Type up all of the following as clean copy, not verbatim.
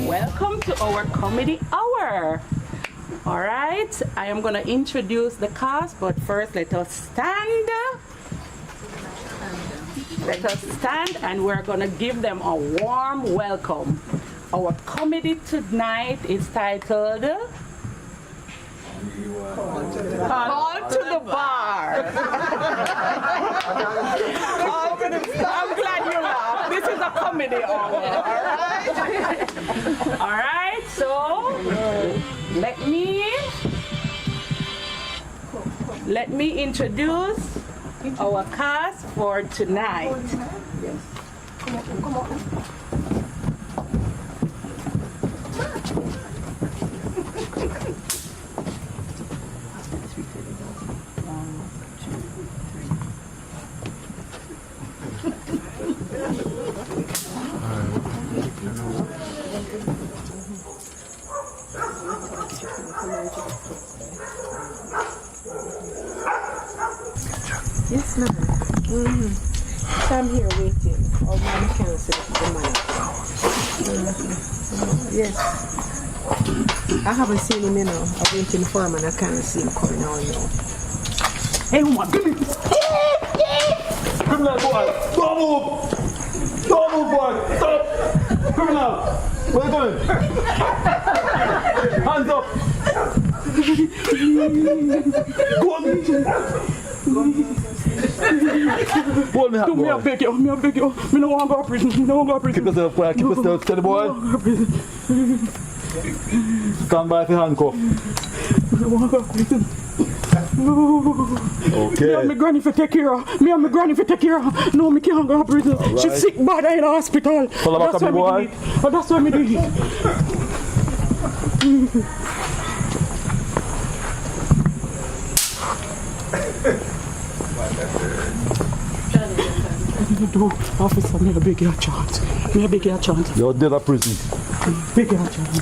Welcome to our comedy hour. All right, I am going to introduce the cast, but first let us stand. Let us stand and we're going to give them a warm welcome. Our comedy tonight is titled Call to the Bar. I'm glad you laughed. This is a comedy hour, all right? All right, so let me introduce our cast for tonight. Yes. Come on. Yes, ma'am. So I'm here waiting. Oh, ma'am, can't set up the money. Yes. I haven't seen him, you know. I'm waiting for him and I can't see him coming on now. Hey, woman, give me. Criminal boy, don't move! Don't move, boy! Stop! Criminal! Where are you going? Hands up! Go on! Hold me up, boy. Me I beg you. Me no want to go to prison. Keep yourself quiet, keep yourself steady, boy. Stand by for handcuff. Me no want to go to prison. Okay. Me and my granny for take care of. No, me can't go to prison. Right. She's sick bad in the hospital. Follow back up, boy. That's why me do it. Officer, me a beg you a chance. You're dead at prison. Beg you a chance.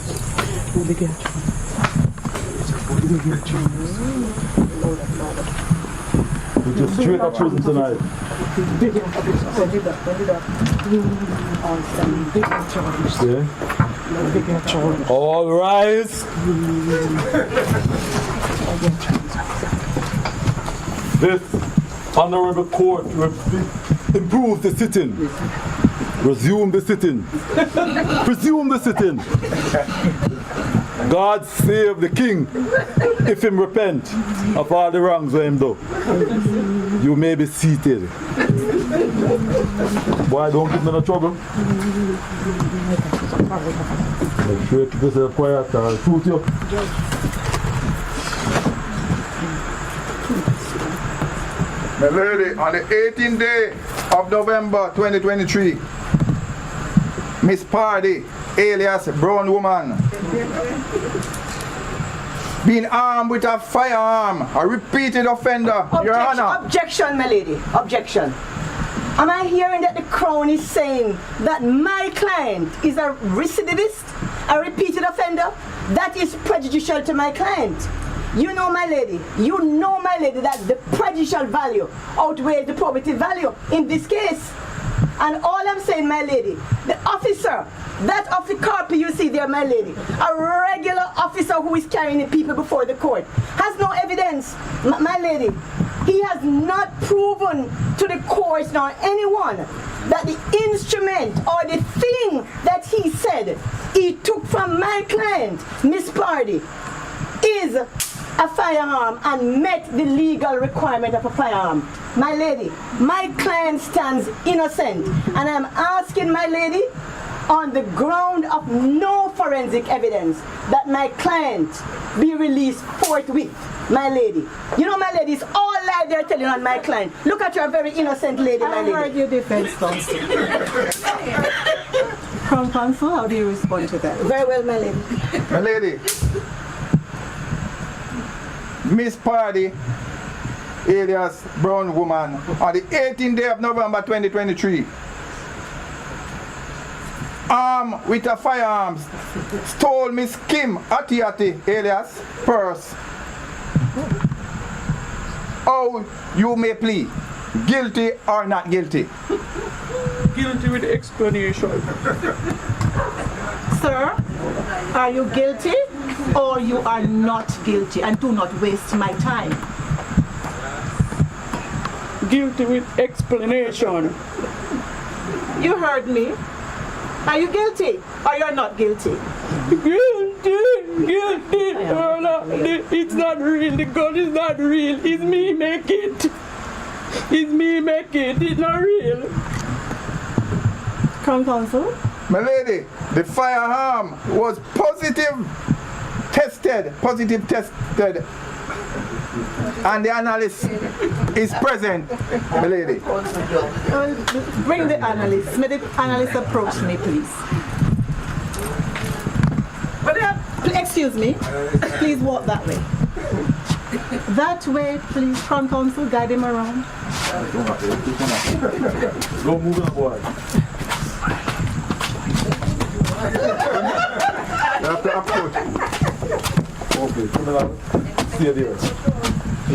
You're just straight at prison tonight. Yeah. All rise. This honorable court improve the sitting. Resume the sitting. Resume the sitting. God save the king if him repent of all the wrongs of him do. You may be seated. Boy, don't give me no trouble. Make sure you keep yourself quiet or shoot you. My lady, on the 18th day of November 2023, Miss Pardy, alias Brown Woman, being armed with a firearm, a repeated offender, Your Honor. Objection, my lady. Objection. Am I hearing that the Crown is saying that my client is a recidivist, a repeated offender? That is prejudicial to my client. You know, my lady, that the prejudicial value outweighs the probative value in this case. And all I'm saying, my lady, the officer, that of the corporal you see there, my lady, a regular officer who is carrying the people before the court, has no evidence, my lady. He has not proven to the court nor anyone that the instrument or the thing that he said said he took from my client, Miss Party, is a firearm and met the legal requirement of a firearm. My lady, my client stands innocent, and I'm asking my lady, on the ground of no forensic evidence, that my client be released forthwith. My lady, you know, my lady, it's all lie they're telling on my client. Look at your very innocent lady, my I lady. heard your defense counsel. Crown counsel, how do you respond to that? Very well, my lady. My lady, Miss Party, alias Brown Woman, on the 18th day of November 2023, armed with a firearms, stole Miss Kim Atiati, alias Purse. Oh, you may plead, guilty or not guilty. Guilty with explanation. Sir, are you guilty or you are not guilty? And do not waste my time. Guilty with explanation. You heard me. Are you guilty or you're not guilty? Guilty. Oh, no, it's not real. The gun is not real. It's me make it. It's me make it. It's not real. Crown counsel? My lady, the firearm was positive tested, and the analyst is present, my lady. Bring the analyst. May the analyst approach me, please. Excuse me. Please walk that way. That way, please. Crown counsel, guide him around. Go move on, boy. You have to approach. Okay, come along. Stay there.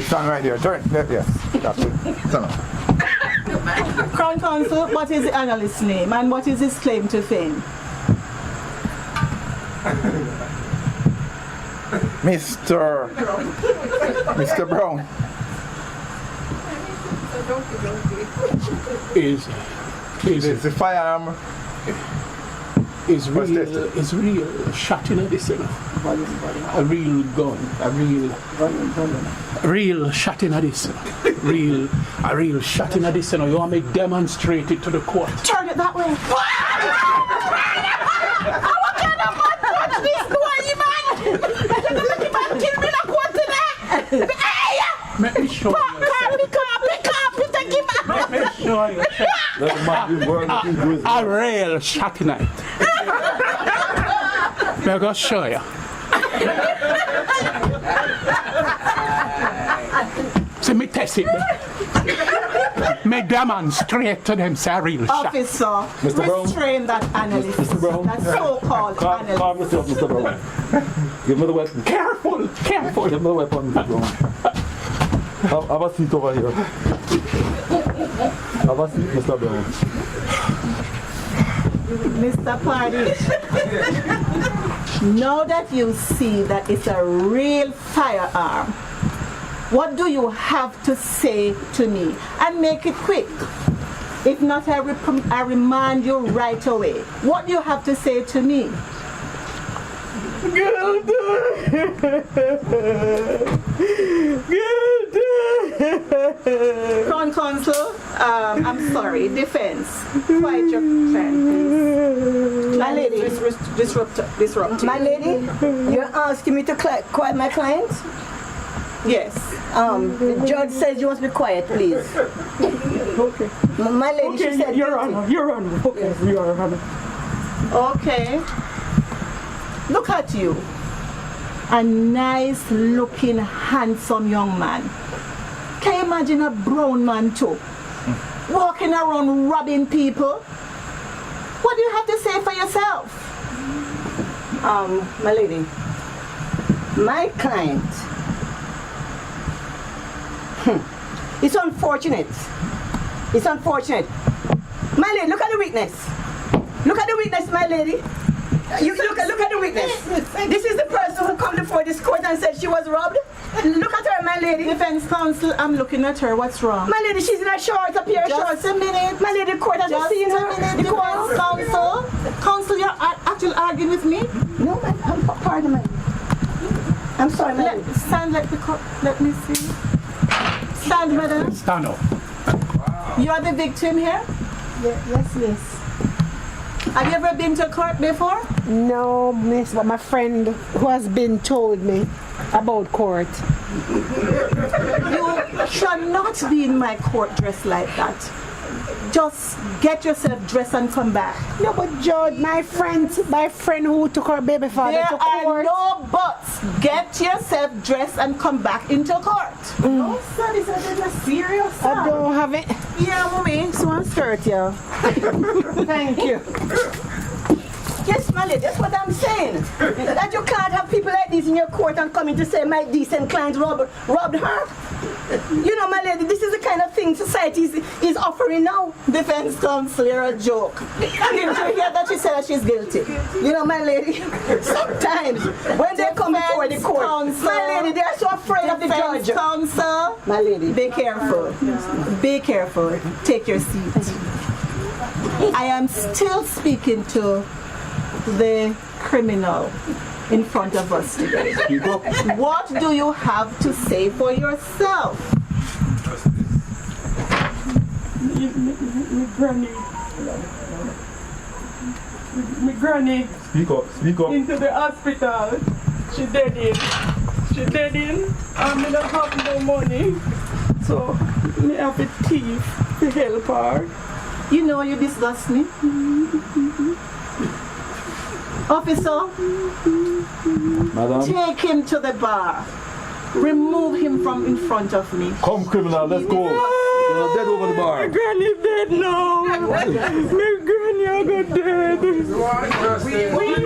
Stand right there. Turn. Yes. That's it. Stand up. Crown counsel, what is the analyst's name and what is his claim to fame? Mr. Brown. Is The firearm. It's What's real. this? It's real. Shot in this, you know. A real gun. A real shot in this. A real shot in this. You know. You want me to demonstrate it to the court? Turn it that way. Let me show you. Let me show you. A real shot in it. I'm going to show you. See me test it. Me demonstrate to them say a real shot. Officer, restrain that analyst. That so-called analyst. Calm yourself, Mr. Brown. Give me the weapon. Careful. Give me the weapon, Mr. Brown. Have a seat over here. Have a seat, Mr. Brown. Mr. Party, now that you see that it's a real firearm, what do you have to say to me? And make it quick. If not, I remand you right away. What do you have to say to me? Crown counsel, I'm sorry, defense. Quiet your friend, please. My lady, disrupt. My lady, you're asking me to quiet my client? Yes. The judge says you must be quiet, please. Okay. My lady, she said Your Honor. Okay, Your Honor. Okay. Look at you. A nice looking, handsome young man. Can you imagine a brown man too? Walking around robbing people? What do you have to say for yourself? my lady, my client, it's unfortunate. It's unfortunate. My lady, look at the witness. Look at the witness, my lady. You look at the witness. This is the person who come before this court and said she was robbed. Look at her, my lady. Defense counsel, I'm looking at her. What's wrong? My lady, she's in a short, a pair of shorts. Just a minute. My lady, the court has Just seen a her. minute. The Defense court. counsel. Counsel, you're actually arguing with me? No, pardon me. I'm sorry, madam. Stand, let me see. Stand, madam. Stand up. You are the victim here? Yes, miss. Have you ever been to court before? No, miss, but my friend who has been told me about court. You should not be in my court dressed like that. Just get yourself dressed and come back. No, but Judge, my friend who took her baby father There to are court. no buts. Get yourself dressed and come back into court. No, sir, this is a serious I don't have it. Yeah, mommy, so I'm skirt, yeah. Thank you. Yes, my lady, that's what I'm saying. That you can't have people like this in your court and coming to say my decent client robbed her. You know, my lady, this is the kind of thing society is offering now. Defense counsel, you're a joke. Didn't you hear that she said that she's guilty? You know, my lady, sometimes when they come before the court, my lady, they are so afraid of the Defense judge. counsel, My lady. be careful. Be careful. Take your seat. I am still speaking to the criminal in front of us today. What do you have to say for yourself? My granny Speak up. into the hospital. She dead in. And me don't have no money. So me have a thief to help her. You know you disgust me. Officer, Madam, take him to the bar. Remove him from in front of me. come criminal, let's go. You're dead over the My bar. granny dead now. My granny I got dead. We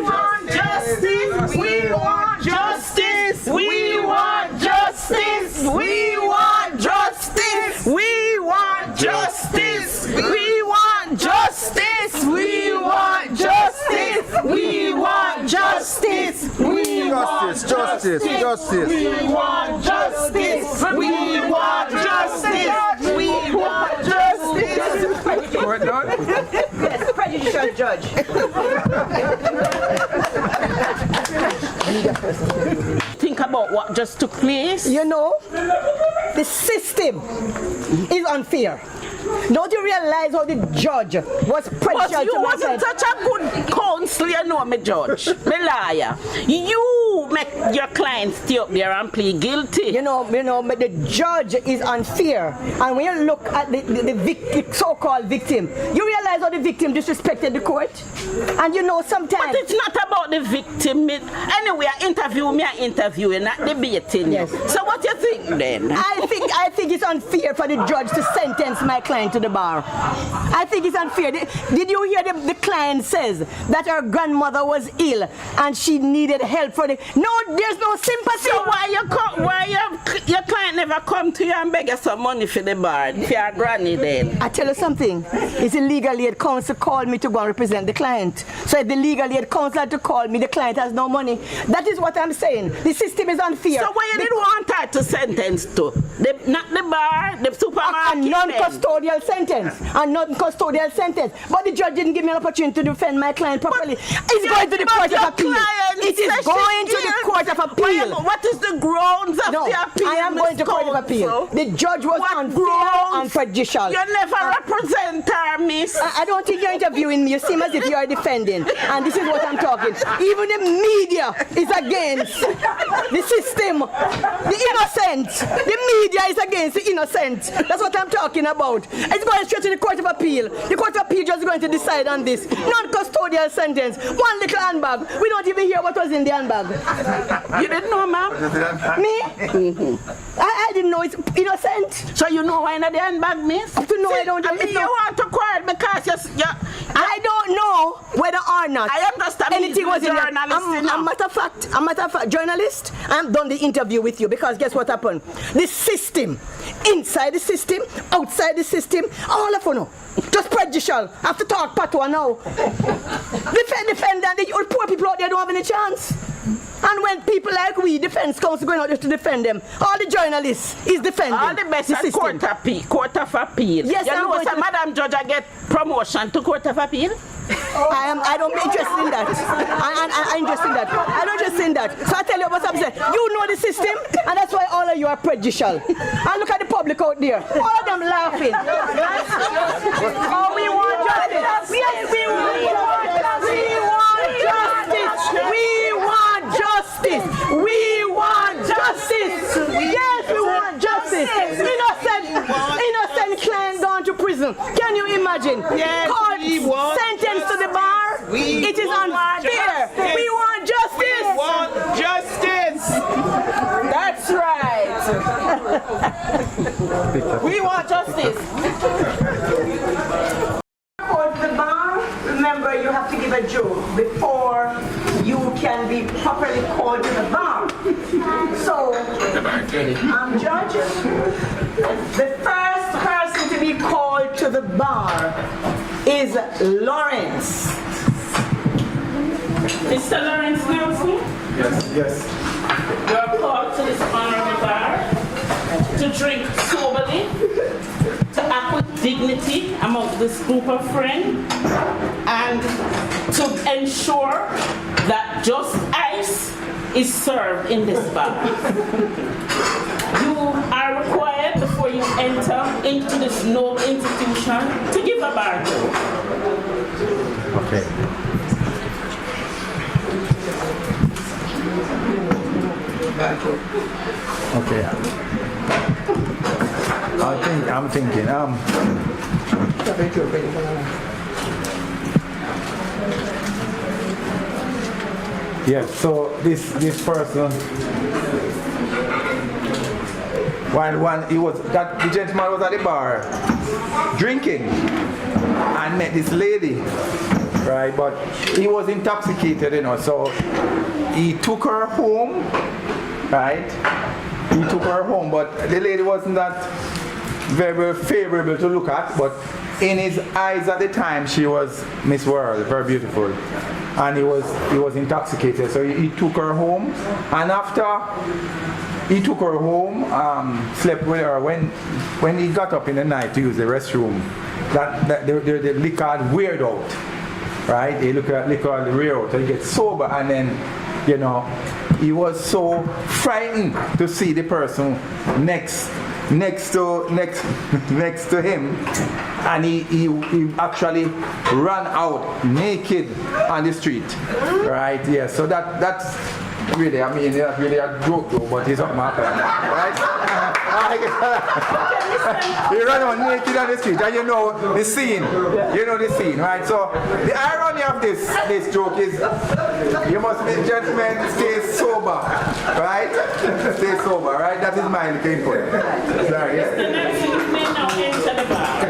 want justice! We want justice! We want justice! We want justice! We want justice! We want justice! We want justice! We want justice! We want Justice. We want justice! We want justice! We want justice! Court done? Yes, prejudicial judge. Think about what just took place. You know, the system is unfair. Don't you realize how the judge was prejudicial But you to my wasn't client? such a good counsel, you know, me judge. Me liar. You make your client stay up there and plead guilty. You know, but the judge is unfair. And when you look at the so-called victim, you realize how the victim disrespected the court. And you know, sometimes. But it's not about the victim. Anyway, I interview, not debating. Yes. So what you think then? I think it's unfair for the judge to sentence my client to the bar. I think it's unfair. Did you hear the client says that her grandmother was ill and she needed help for the... No, there's no sympathy. So why your client never come to you and beg you some money for the bar, for your granny then? I tell you something. It's the legal aid counsel called me to go and represent the client. So if the legal aid counsel had to call me, the client has no money. That is what I'm saying. The system is unfair. So why you didn't want her to sentence to? Not the bar, the supermarket. A non-custodial sentence. A non-custodial sentence. But the judge didn't give me an opportunity to defend my client properly. It's going to the court of appeal. It is going to the court of appeal. What is the grounds of No, the appeal? I am going to court of appeal. The judge was unfair and prejudicial. You never represent her, miss. I don't think you're interviewing me. You seem as if you are defending. And this is what I'm talking. Even the media is against the system. The innocent. The media is against the innocent. That's what I'm talking about. It's going straight to the court of appeal. The court of appeal just going to decide on this. Non-custodial sentence. One little handbag. We don't even hear what was in the handbag. You didn't know, ma'am? Me? I didn't know it's innocent. So you know why not the handbag, miss? To know I don't I mean, you want to court because I don't know whether or not I am just a anything was in there. journalist, you know. A matter of fact, journalist, I'm done the interview with you because guess what happened? The system, inside the system, outside the system, all of you know, just prejudicial. I have to talk patois now. Defendant, the poor people out there don't have any chance. And when people like we, defense counsel, going out there to defend them, all the journalists is defending All the best at system. court of appeal. Yes, you I'm know, going so to- Madam Judge, I get promotion to court of appeal. I don't be interested in that. I'm interested in that. I don't interested in that. So I tell you what I'm saying. You know the system, and that's why all of you are prejudicial. And look at the public out there. All of them laughing. Oh, we want justice. Yes, we want justice. We want justice. We want justice. Yes, we want justice. Innocent client gone to prison. Can you imagine? Court sentence to the bar. It is unfair. We want justice. We want justice. That's right. We want justice. Called to the bar, remember you have to give a joke before you can be properly called to the bar. So, Judge, the first person to be called to the bar is Lawrence. Mr. Lawrence Nelson, Yes. you are called to this honorable bar to drink soberly, to act with dignity among this group of friends, and to ensure that just ice is served in this bar. You are required, before you enter into this noble institution, to give a bar joke. Okay. Okay. I'm thinking. Yes. So this person, when he was that the gentleman was at the bar drinking and met this lady, right? But he was intoxicated, you know. So he took her home, right? He took her home, but the lady wasn't that very favorable to look at. But in his eyes at the time, she was Miss World, very beautiful, and he was intoxicated. So he took her home, and after he took her home, slept with her. When he got up in the night to use the restroom, that the liquor had weared out, right? He liquor had weared out, so he gets sober, and then, you know, he was so frightened to see the person next to him, and he actually ran out naked on the street, right? Yeah. So that's really, I mean, that's really a joke though, but it's not my plan, right? He ran out naked on the street, and you know the scene. You know the scene, right? So the irony of this joke is, you must be gentlemen, stay sober, right? Stay sober, right? That is my little input. Sorry, yes. The next you may now enter the bar.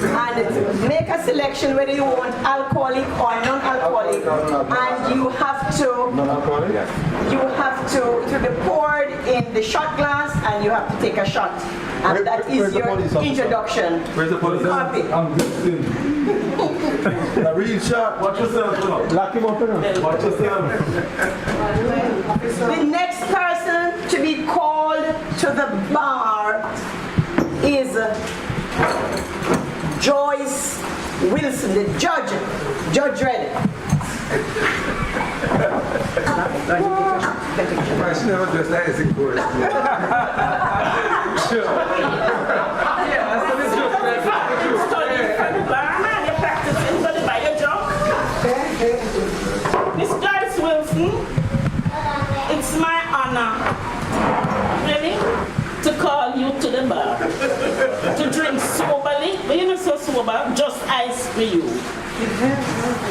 And make a selection whether you want alcoholic or non-alcoholic, and you have to be poured in the shot glass, and you have to take a shot, and that is your introduction. Where's the police? Copy. I'm listening. A real shot. Watch yourself. Lock him up. Watch yourself. The next person to be called to the bar is Joyce Wilson, the judge. Judge Red. She never just asked in court. Miss Joyce Wilson, it's my honor, really, to call you to the bar, to drink soberly, but you're not so sober, just ice for you.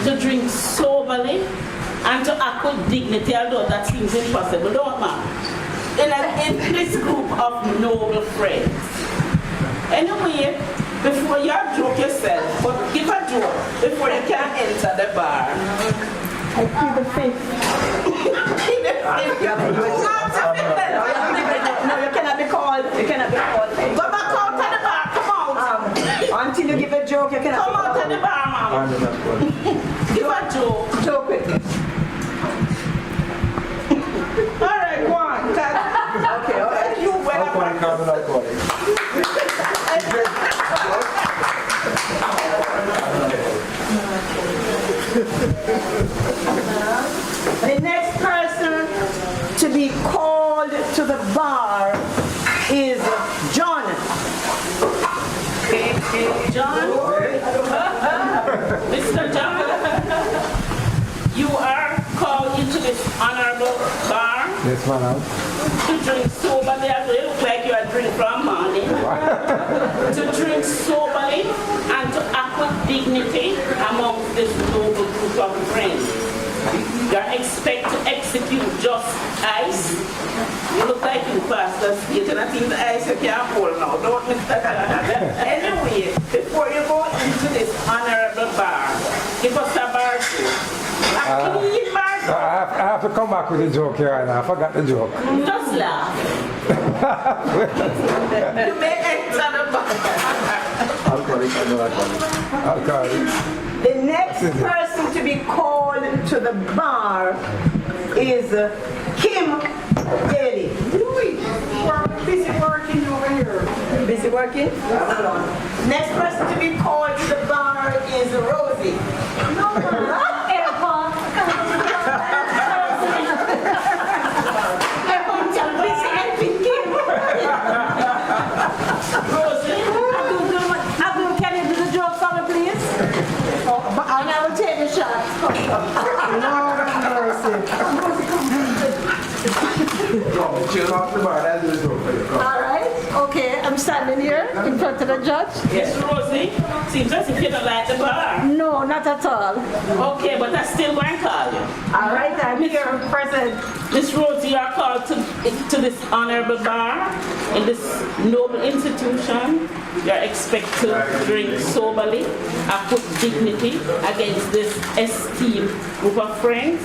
To drink soberly and to act with dignity, although that seems impossible, don't man? In this group of noble friends. Anyway, before you joke yourself, but give a joke before you can enter the bar. I plead the fifth. No, you cannot be called. You cannot be called. Go back out to the bar, come out. Until you give a joke, you cannot Come out to the bar, mama. Give a joke. joke with me. The next person to be called to the bar is John. John? Mr. John? You are called into this honorable bar Yes, man. to drink soberly. It looks like you are drinking from morning. To drink soberly and to act with dignity among this noble group of friends. You are expected to execute just ice. You look like you pastor skating. I think the ice you can't hold now. Don't Mr. Anyway, before you go into this honorable bar, give us a bar too. A clean bar. I have to come back with a joke here right now. I forgot the joke. Just laugh. You may enter the bar. Alcoholic. The next person to be called to the bar is Kim Daly. Busy working over here. Busy working? Next person to be called to the bar is Rosie. Abdul, can you do the joke for me, please? And I will take the shot. Lord have mercy. Chill off the bar. That's the joke for you. All right. Okay, I'm standing here in front of the judge. Yes, Rosie. Seems as if you don't like the bar. No, not at all. Okay, but I still going to call you. All right, I'm here present. Miss Rosie, you are called to this honorable bar in this noble institution. You are expected to drink soberly, act with dignity against this esteemed group of friends.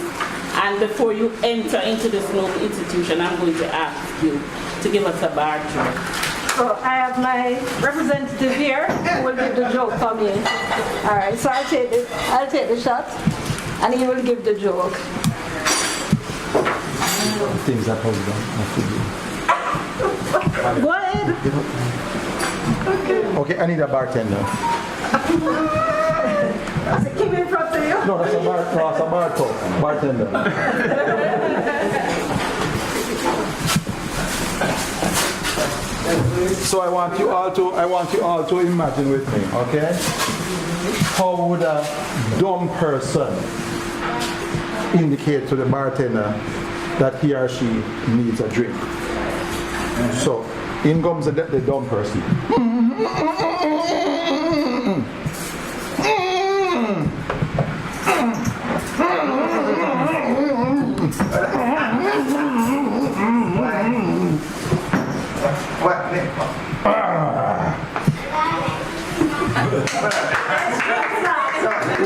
And before you enter into this noble institution, I'm going to ask you to give us a bar joke. So I have my representative here who will give the joke for me. All right, so I'll take the shot, and he will give the joke. Things that hold on. Go ahead. Okay, I need a bartender. That's a Kim in front of you. No, that's a bartender. So I want you all to imagine with me, okay? How would a dumb person indicate to the bartender that he or she needs a drink? So, in comes the dumb person.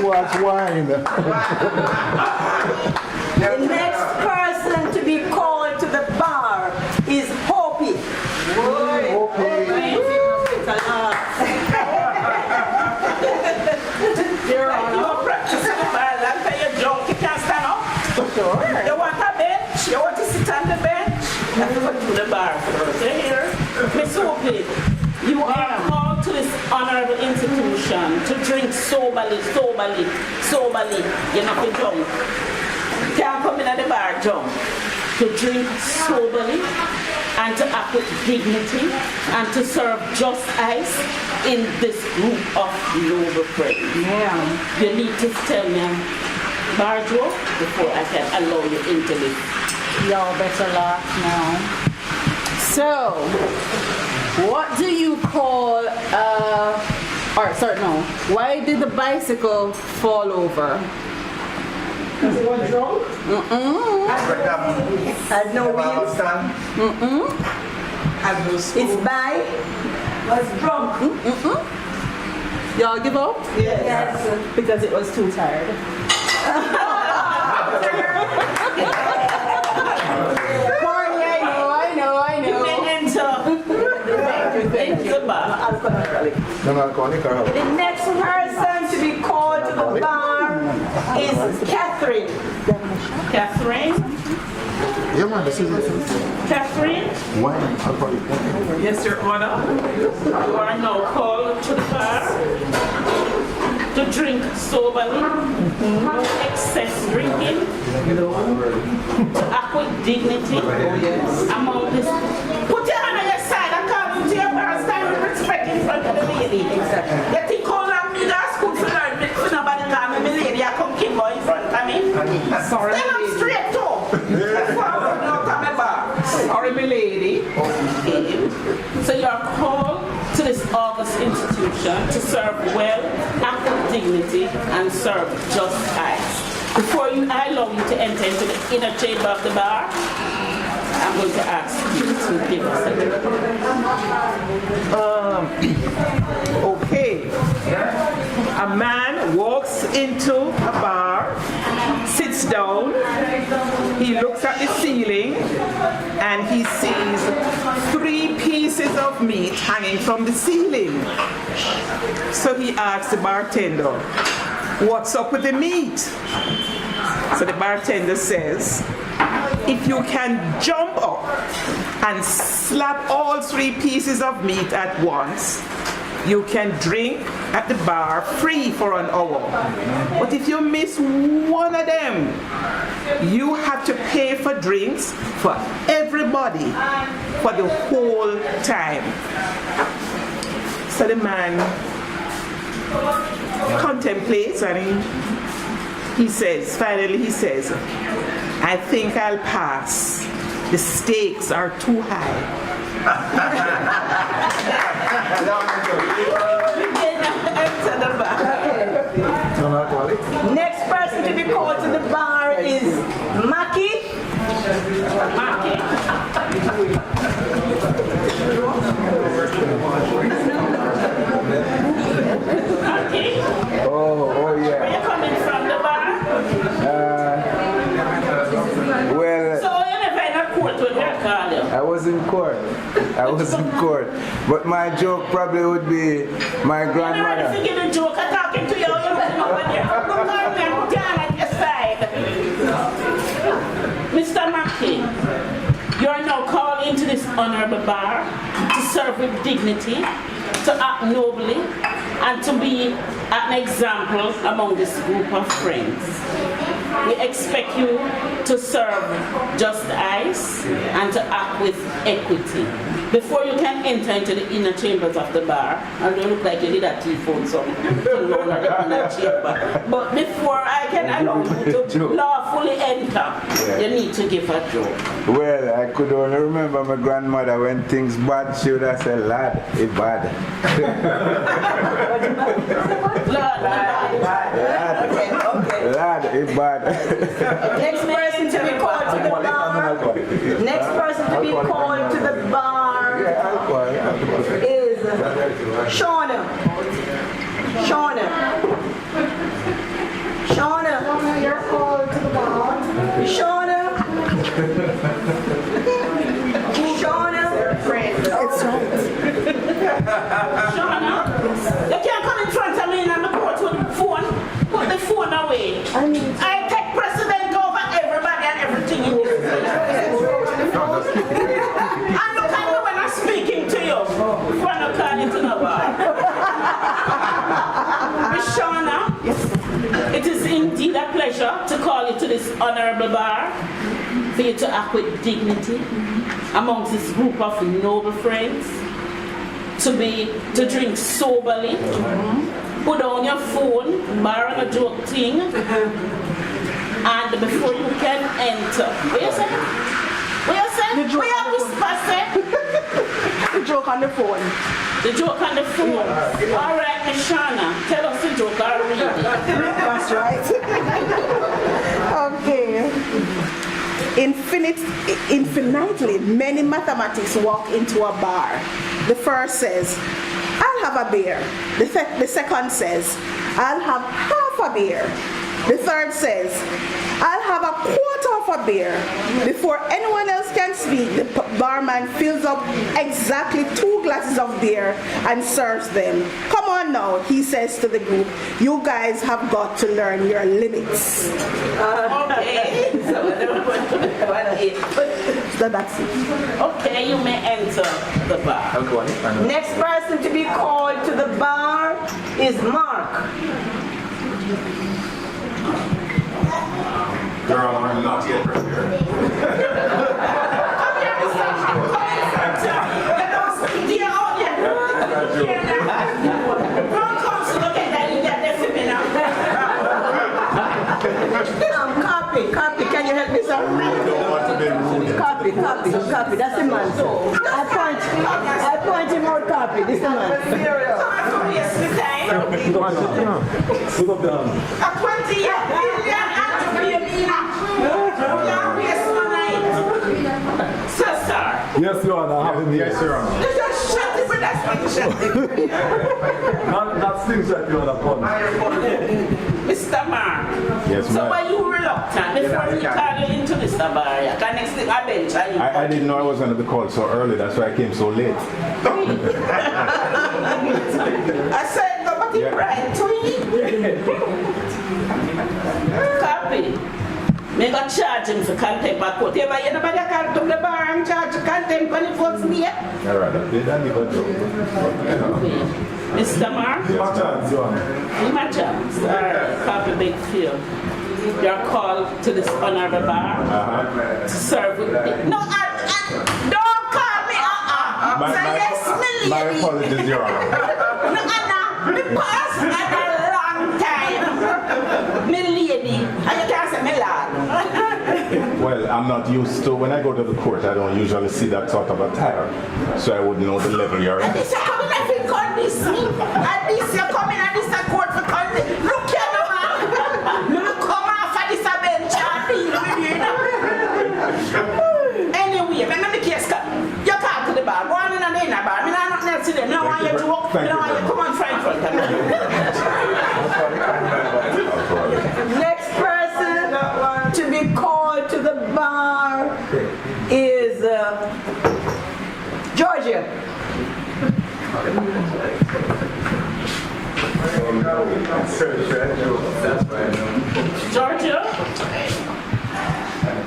What's wine? The next person to be called to the bar is Hopi. You're practicing the bar. Last time you're drunk, you can't stand up. Sure. You want a bench? You want to sit on the bench? You have to go to the bar first. You hear? Miss Hopi, you are called to this honorable institution to drink soberly. You're not be drunk. You can't come in at the bar drunk. To drink soberly and to act with dignity and to serve just ice in this group of noble friends. Yeah. You need to tell me bar joke before I can allow you into this. Y'all better laugh now. So, what do you call why did the bicycle fall over? Because it was drunk? Had no wheels? Its bike was drunk? Y'all give up? Yes. Because it was too tired. Corny, I know. You may enter the bar. Non-alcoholic or how? The next person to be called to the bar is Catherine. Catherine? Yeah, man, this is Catherine? wine, alcoholic. Yes, Your Honor. You are now called to the bar to drink soberly, no excess drinking, to act with dignity among this. Put your hand on your side and come into your parents' time with respect in front of the lady. You think how long you got school for learn for nobody come and the lady I come Kimbo in front of me? Sorry, Stand up straight too. Sorry, my lady. So you are called to this august institution to serve well, act with dignity, and serve just eyes. Before I allow you to enter into the inner chamber of the bar, I'm going to ask you to give us a Okay. A man walks into a bar, sits down, he looks at the ceiling, and he sees 3 pieces of meat hanging from the ceiling. So he asks the bartender, "What's up with the meat?" So the bartender says, "If you can jump up and slap all 3 pieces of meat at once, you can drink at the bar free for an hour. But if you miss one of them, you have to pay for drinks for everybody for the whole time." So the man contemplates and finally he says, "I think I'll pass. The stakes are too high." Next person to be called to the bar is Maki. Oh yeah. Where you coming from, the bar? Well, So you never in a court when we call you? I was in court. But my joke probably would be my I'm grandmother. ready to give a joke. I'm talking to you. You know when you're down at your side. Mr. Mackey, you are now called into this honorable bar to serve with dignity, to act nobly, and to be an example among this group of friends. We expect you to serve just ice and to act with equity. Before you can enter into the inner chambers of the bar, and you look like you did a T-phone something in the inner chamber. But before I can allow you to lawfully enter, you need to give a joke. Well, I could only remember my grandmother when things bad, she would have said, "Lad, it bad." Lad, it bad. Next person to be called to the bar. Next person to be called to the bar is Shauna. Shauna, you're called to the bar. Shauna, Shauna, you can't come in front of me and I'm court with the phone. Put the phone away. I take precedent over everybody and everything in this place. And look at me when I'm speaking to you. Before I'm calling to the bar. Miss Shauna, it is indeed a pleasure to call you to this honorable bar for you to act with dignity amongst this group of noble friends, to drink soberly, put down your phone, bar on a joke thing, and before you can enter, what you say? What you say? What you whisper say? The joke on the phone. The joke on the phone. All right, Miss Shauna, tell us the joke. I'll read it. That's right. Okay. Infinitely many mathematics walk into a bar. The first says, "I'll have a beer." The second says, "I'll have half a beer." The third says, "I'll have a quarter of a beer." Before anyone else can speak, the barman fills up exactly 2 glasses of beer and serves them. "Come on now," he says to the group. "You guys have got to learn your limits." Okay. So that's it. Okay, you may enter the bar. Next person to be called to the bar is Mark. Girl, I'm not yet prepared. Copy, can you help me, sir? I really don't want to be rude. Copy, that's the man. I point him out, copy, this is the man. Yes, we can. Look up down. A 20-year billion Sister. Yes, Your Honor, I have him here. Yes, Your Honor. You just shut it with that Not slingshot, Your Honor, punch. Mr. Mark. Yes, So ma'am. were you reluctant before we call you into Mr. Bar? Can next thing I bench and you I didn't know I was going to be called so early. That's why I came so late. I said nobody Yeah. right to Copy. Me got charge him for contempt of court. Ever you nobody call to the bar and charge contempt when it folks there? All right, I did that little joke. Mr. Mark? My chance, Your Honor. My chance. Alright, copy big field. You're called to this honorable bar to serve with me. No, don't call me Say yes, me My lady. apologies, Your Honor. No, Anna, me pass at a long time. Me lady. And you can't say me lad. Well, I'm not used to, when I go to the court, I don't usually see that sort of attire. So I wouldn't know the level you're And at. this you coming and you call this me. And this you coming and this a court for country. Look here, no man. Me look come off of this a bench and deal with you. Anyway, when the case come, you call to the bar. Go on in and in a bar. Me not nothing else to them. Me don't want you to walk. Me don't want you to come and fight front of me. Next person to be called to the bar is Georgia. Georgia,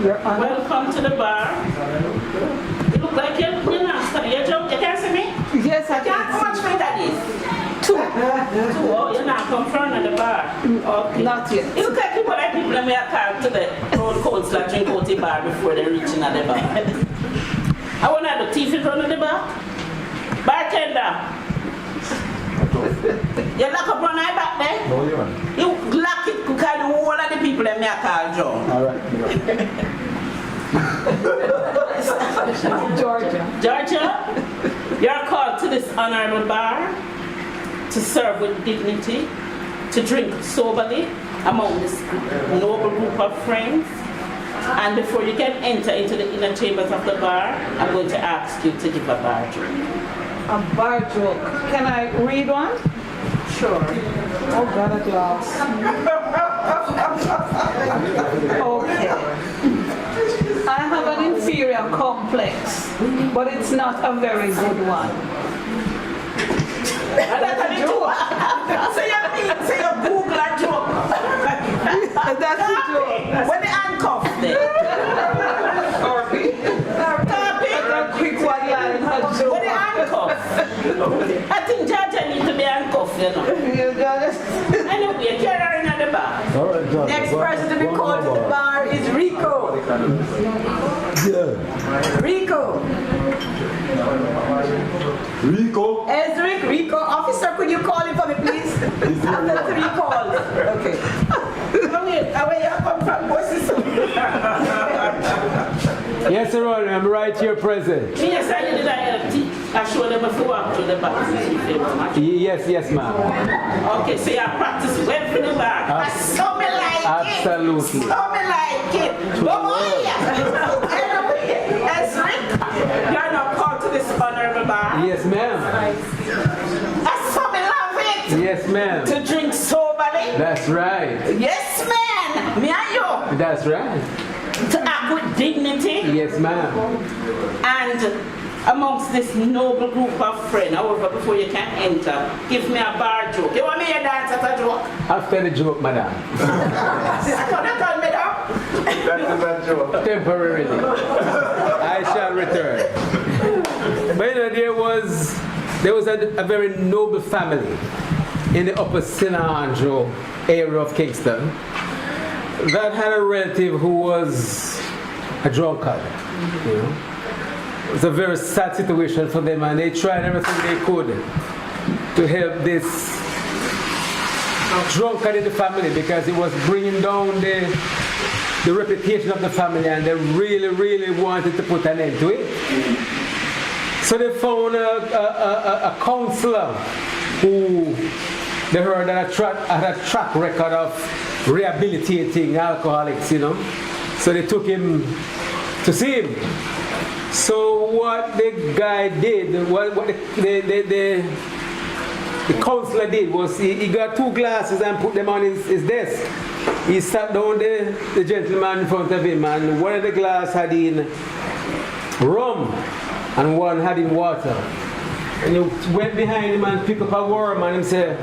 welcome to the bar. You look like you're not studying. You're drunk. You can't see me? Yes, I How much weight that is? 2. 2. Oh, you're not come from the bar. Okay. Not yet. You look like people that may have called to the road council drink out the bar before they reach in the bar. I want to have the teeth in front of the bar. Bartender. You lock up on my back there? No, Your Honor. You lock it because the whole of the people that may have called John. All right. Georgia, you're called to this honorable bar to serve with dignity, to drink soberly among this noble group of friends. And before you can enter into the inner chambers of the bar, I'm going to ask you to give a bar drink. A bar joke. Can I read one? Sure. Oh, God, a glass. Okay. I have an inferior complex, but it's not a very good one. That's a joke. Say you Google a joke. That's a joke. When the handcuff there. A quick one line, a When the joke. handcuff. I think Georgia needs to be handcuffed, you know. You got it? Anyway, carry her in the bar. All right, John. Next person to be called to the bar is Rico. Yeah. Rico. Rico. Ezric, Rico. Officer, could you call him for me, please? After 3 calls. Okay. Where you come from, bosses? Yes, Your Honor, I'm right here present. Yes, I did I show them if you walk through the back. Yes, ma'am. Okay, so you practice well for the back. I saw me like Absolutely. it. Saw me like it. Ezric, you are now called to this honorable bar. Yes, ma'am. I saw me love it. Yes, ma'am. To drink soberly. That's right. Yes, man. Me and you. That's right. To act with dignity. Yes, ma'am. And amongst this noble group of friends, however, before you can enter, give me a bar joke. You want me to dance at a joke? After the joke, madam. I couldn't tell me that. That's a bad joke. Temporarily. I shall return. But you know, there was a very noble family in the upper St. Andrew area of Kingston that had a relative who was a drunkard. You know, it was a very sad situation for them, and they tried everything they could to help this drunkard in the family because it was bringing down the reputation of the family, and they really wanted to put an end to it. So they found a counselor who they heard had a track record of rehabilitating alcoholics, you know. So they took him to see him. So what the guy did, what the counselor did was he got 2 glasses and put them on his desk. He sat down the gentleman in front of him, and one of the glasses had in rum and one had in water. And he went behind him and picked up a worm, and he said,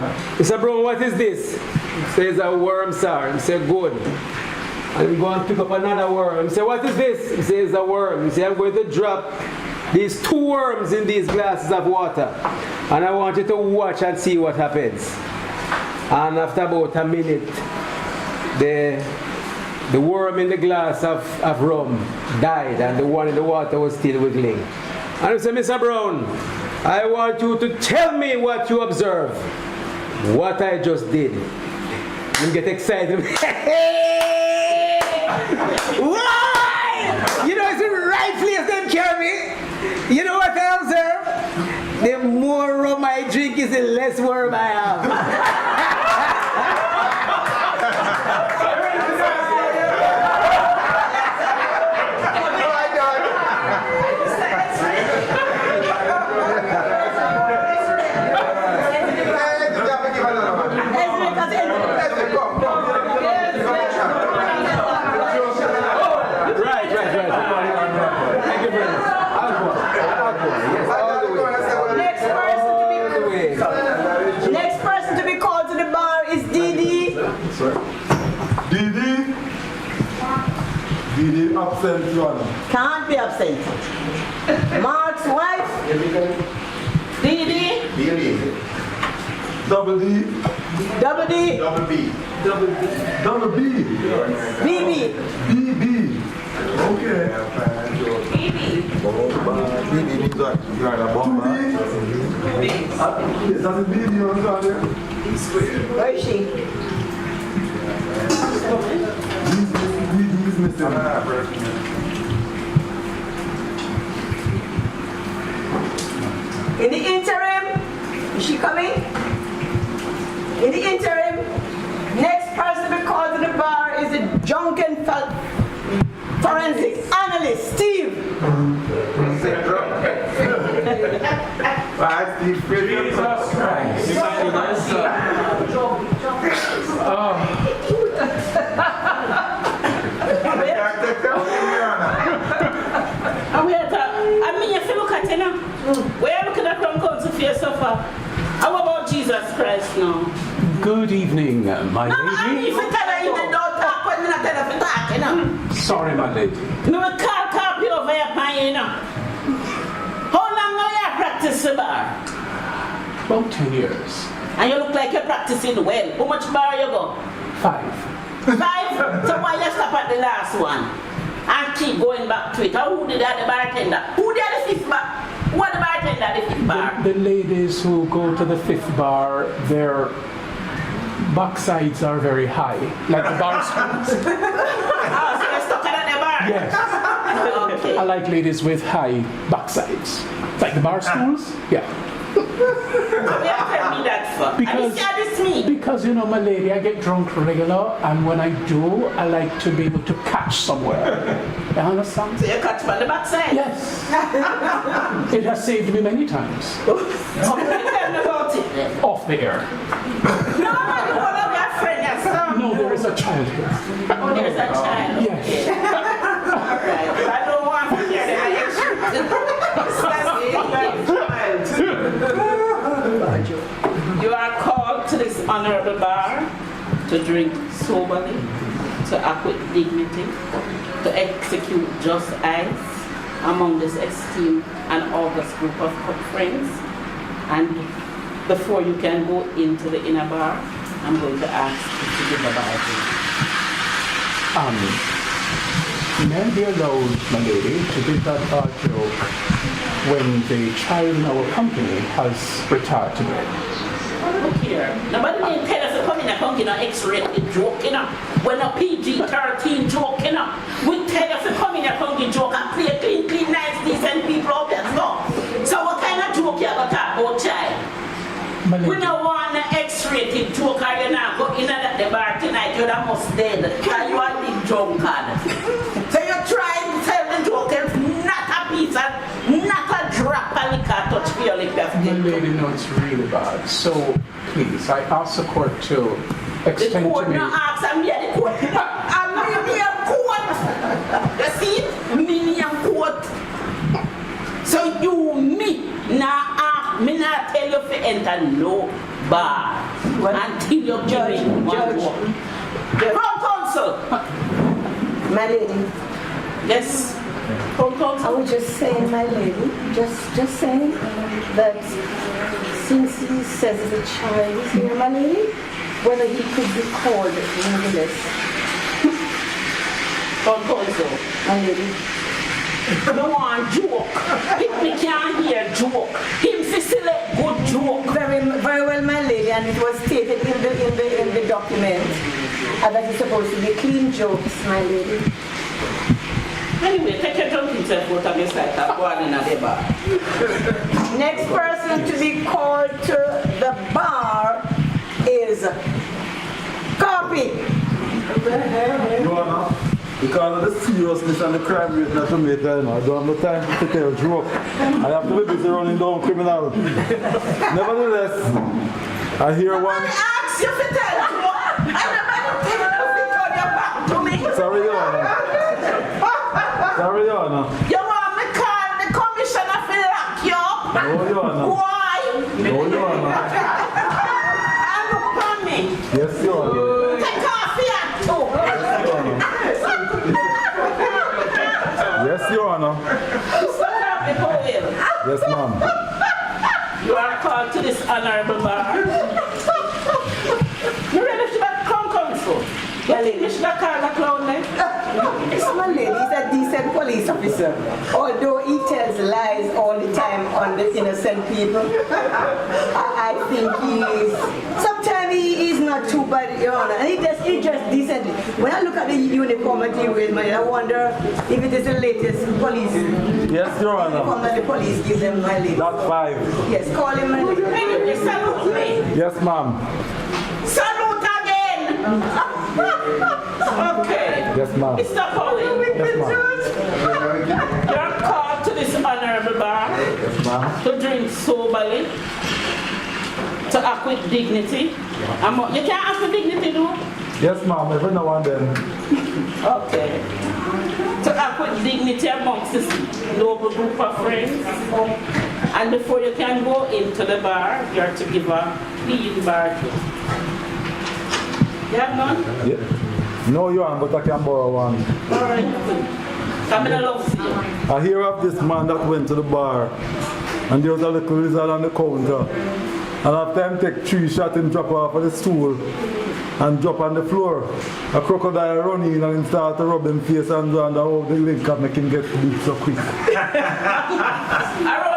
"Bro, what is this?" He says, "A worm, sir." He said, "Good." And he go and pick up another worm. He said, "What is this?" He says, "A worm." He said, "I'm going to drop these 2 worms in these glasses of water, and I want you to watch and see what happens." And after about a minute, the worm in the glass of rum died, and the one in the water was still wiggling. And he said, "Mr. Brown, I want you to tell me what you observed, what I just did." You get excited. Why? You know, it's the right place them carry me. You know what I observe? The more rum I drink is the less worm I have. Next person to be called to the bar is Didi. Didi absent, Your Honor. Can't be absent. Mark's wife. Didi. Double D. Double D. Double B. Double B. BB. BB. Okay. BB means what? You are a bomber. Is that the BB on there? Where is she? BB is missing. In the interim, is she coming? In the interim, next person to be called to the bar is the drunken forensics analyst, Steve. Steve, Jesus Christ. I mean, if you look at it now, where you looking at from council for yourself? How about Jesus Christ now? Good evening, my No, I mean, lady. if you tell her you don't talk, when you not tell her to talk, you know. Sorry, my lady. Me will call you over here, man, you know. How long now you practice the bar? About 10 years. And you look like you're practicing well. How much bar you go? 5. 5? So why you stop at the last one? And keep going back to it. Or who did that, the bartender? Who did the 5th bar? Who are the bartender, the 5th bar? The ladies who go to the 5th bar, their backsides are very high, like the bar stools. Oh, so you're stuck at the bar? Yes. Okay. I like ladies with high backsides. Like the bar stools? Yeah. Why you tell me that for? Because- I see how this mean. Because, you know, my lady, I get drunk regular, and when I do, I like to be able to catch somewhere. You understand? So you catch from the backside? Yes. It has saved me many times. Tell me about it then. Off the air. No, man, you want to be a friend, yes, sir. No, there is a child here. Oh, there's a child. Yes. Alright, I don't want to hear that. You are called to this honorable bar to drink soberly, to act with dignity, to execute just acts among this esteemed and august group of friends. And before you can go into the inner bar, I'm going to ask to give a Bible. May I be allowed, my lady, to give that joke when the child in our company has retired to bed? Look here. Nobody didn't tell us to come in a punk in an X-rated joke, you know. When a PG-13 joke, you know. We tell us to come in a punk joke and play clean, nice, decent people out there. So what kind of joke you got to talk about, child? We don't want an X-rated joke, or you not go in at the bar tonight, you're almost dead. Because you are the drunkard. So you try to tell the joke, it's not a piece of, not a drop of liquor touch for your liquor. My lady, no, it's really bad. So, please, I ask the court to extend the court to me. not ask, I'm here, the court. I'm here, court. You see it? Medium court. So you, now ask, me not tell you to enter no bar until you give me one walk. Crown Counsel. My lady. Yes. Crown Counsel. I was just saying, my lady, just saying that since he says the child is here, my lady, whether he could be called nevertheless. Crown Counsel. My lady. No one joke. Me can't hear joke. Him select good joke. Very well, my lady, and it was stated in the document that it's supposed to be clean jokes, my lady. Anyway, take your drunken self out of your sight and go on in the bar. Next person to be called to the bar is Copy. Because of the seriousness and the crime rate that you make, I don't have the time to tell a joke. I have to be busy running down criminals. Nevertheless, I hear one. I ask you to tell joke. Everybody tell you to turn your back to me. Sorry, Your Honor. Sorry, Your Honor. You want me call the commissioner to lock you up? No, Your Honor. Why? No, Your Honor. And look on me. Yes, Your Honor. Take off your hat too. Yes, Your Honor. Yes, ma'am. You are called to this honorable bar. You ready to that Crown Counsel? You should have called a clown then. This man lady is a decent police officer, although he tells lies all the time on the innocent people. I think sometimes he is not too bad, Your Honor, and he dressed decently. When I look at the uniform that he wears, man, I wonder if it is the latest police Yes, Your Honor. uniform that the police give them, my lady. That's 5. Yes, call him, my lady. Anyway, salute me. Yes, ma'am. Salute again. Okay. Yes, ma'am. Mr. Powell. Yes, ma'am. You're called to this honorable bar Yes, ma'am. to drink soberly, to act with dignity. You can't act with dignity, no? Yes, ma'am. Every now and then. Okay. To act with dignity amongst this noble group of friends. And before you can go into the bar, you are to give a clean bar tour. You have none? Yeah. No, Your Honor, but I can borrow one. All right. Come in, I love to see you. I hear of this man that went to the bar and there was a little lizard on the counter. And after him take 3 shots, him drop off of the stool and drop on the floor. A crocodile run in and him start to rub him face and wonder how the link can make him get beat so quick. Around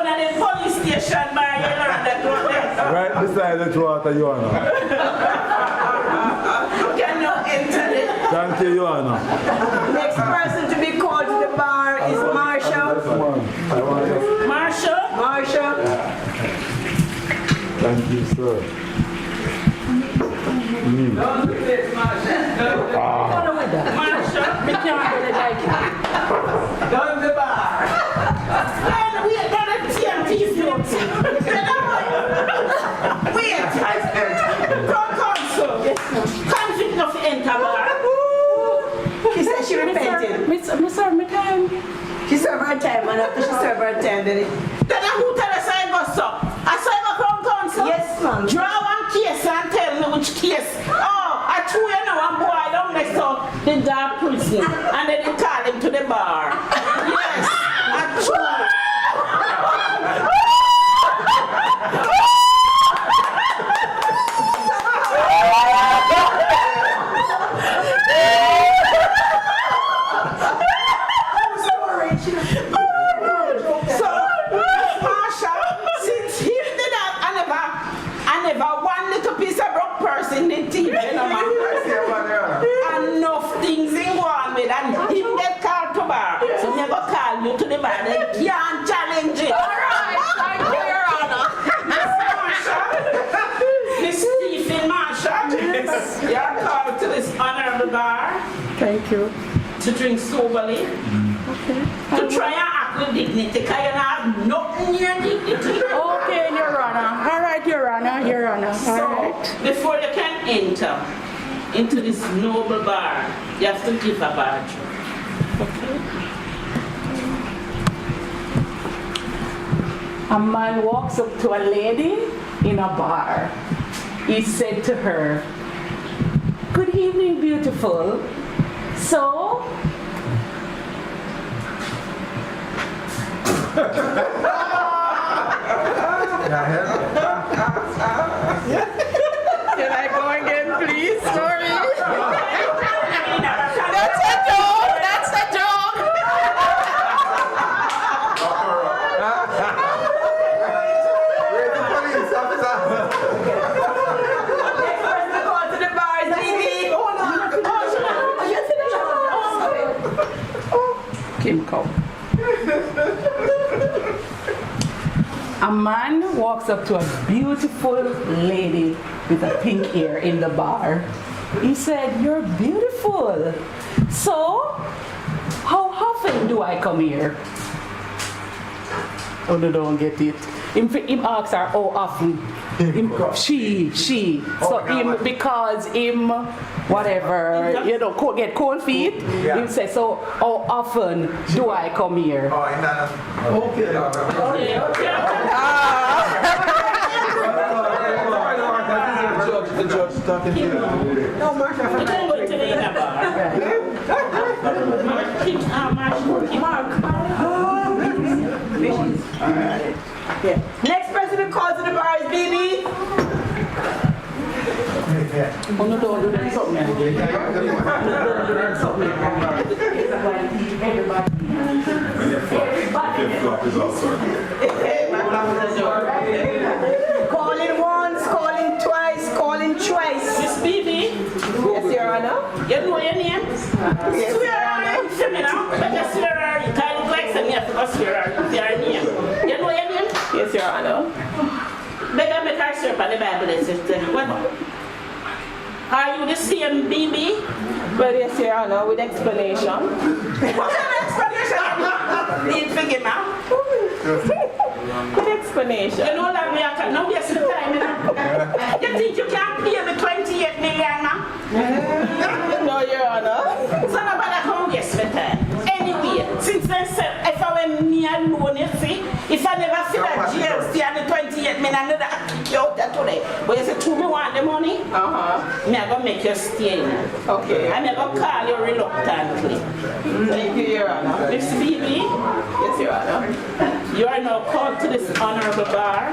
at the police station, bar, you learn that road there. Right beside the water, Your Honor. Can you enter it? Thank you, Your Honor. Next person to be called to the bar is Marsha. Marsha? Marsha. Thank you, sir. Marsha? We can't go to the down the bar. And we are going to TMT float. Wait. Crown Counsel. Conflict of enter bar. She said she repented. Me serve my time. She served her time, and after she served her time, then Who tell us I go so? I saw you Crown Counsel? yes, ma'am. Draw one case and tell me which case. Oh, I threw you know one boy down next to the dark prison and then they call him to the bar. Yes, I threw you. call you to the bar, they can't challenge it. All right, thank you, Your Honor. Miss Stephen Marshall, you are called to this honorable bar Thank you. to drink soberly, to try and act with dignity, because you have nothing near dignity. Okay, Your Honor. All right, Your Honor, Your Honor. All So, right. before you can enter into this noble bar, you have to give a badge. A man walks up to a lady in a bar. He said to her, "Good evening, beautiful. So, can I go again, please? Sorry. That's a joke. That's a joke. Where's the police officer? Kim, come. A man walks up to a beautiful lady with a pink hair in the bar. He said, "You're beautiful. So, how often do I come here?" Oh, they don't get it. Him asks her how often. She. So him, because him, whatever, you know, get cold feet. Yeah. Him say, "So how often do I come here?" Oh, and The judge talking to you. You don't go to the inner bar. Next person to call to the bar is BB. Oh, no, don't do that something. Calling once, calling twice, calling twice. Miss BB, Yes, Your Honor. you know your name? Swear on it. Say me now. Let us swear on it. Because it likes me to go swear on it. Your name. You know your name? Yes, Your Honor. Better make her swear on the Bible. It says, what? Are you the same BB? Well, yes, Your Honor, with explanation. What's an explanation? Need to forgive me. With explanation. You know that we are now waste the time, you know? You think you can pay me 28 million now? No, Your Honor. So nobody come waste the time. Anyway, since I said if I went me alone, you see, if I never feel a GST and the 28 million, I know that I kick you out there today. But you say, to me want the money? Me I gonna make you stay in. Okay. I'm gonna call you reluctantly. Thank you, Your Honor. Miss BB, Yes, Your Honor. you are now called to this honorable bar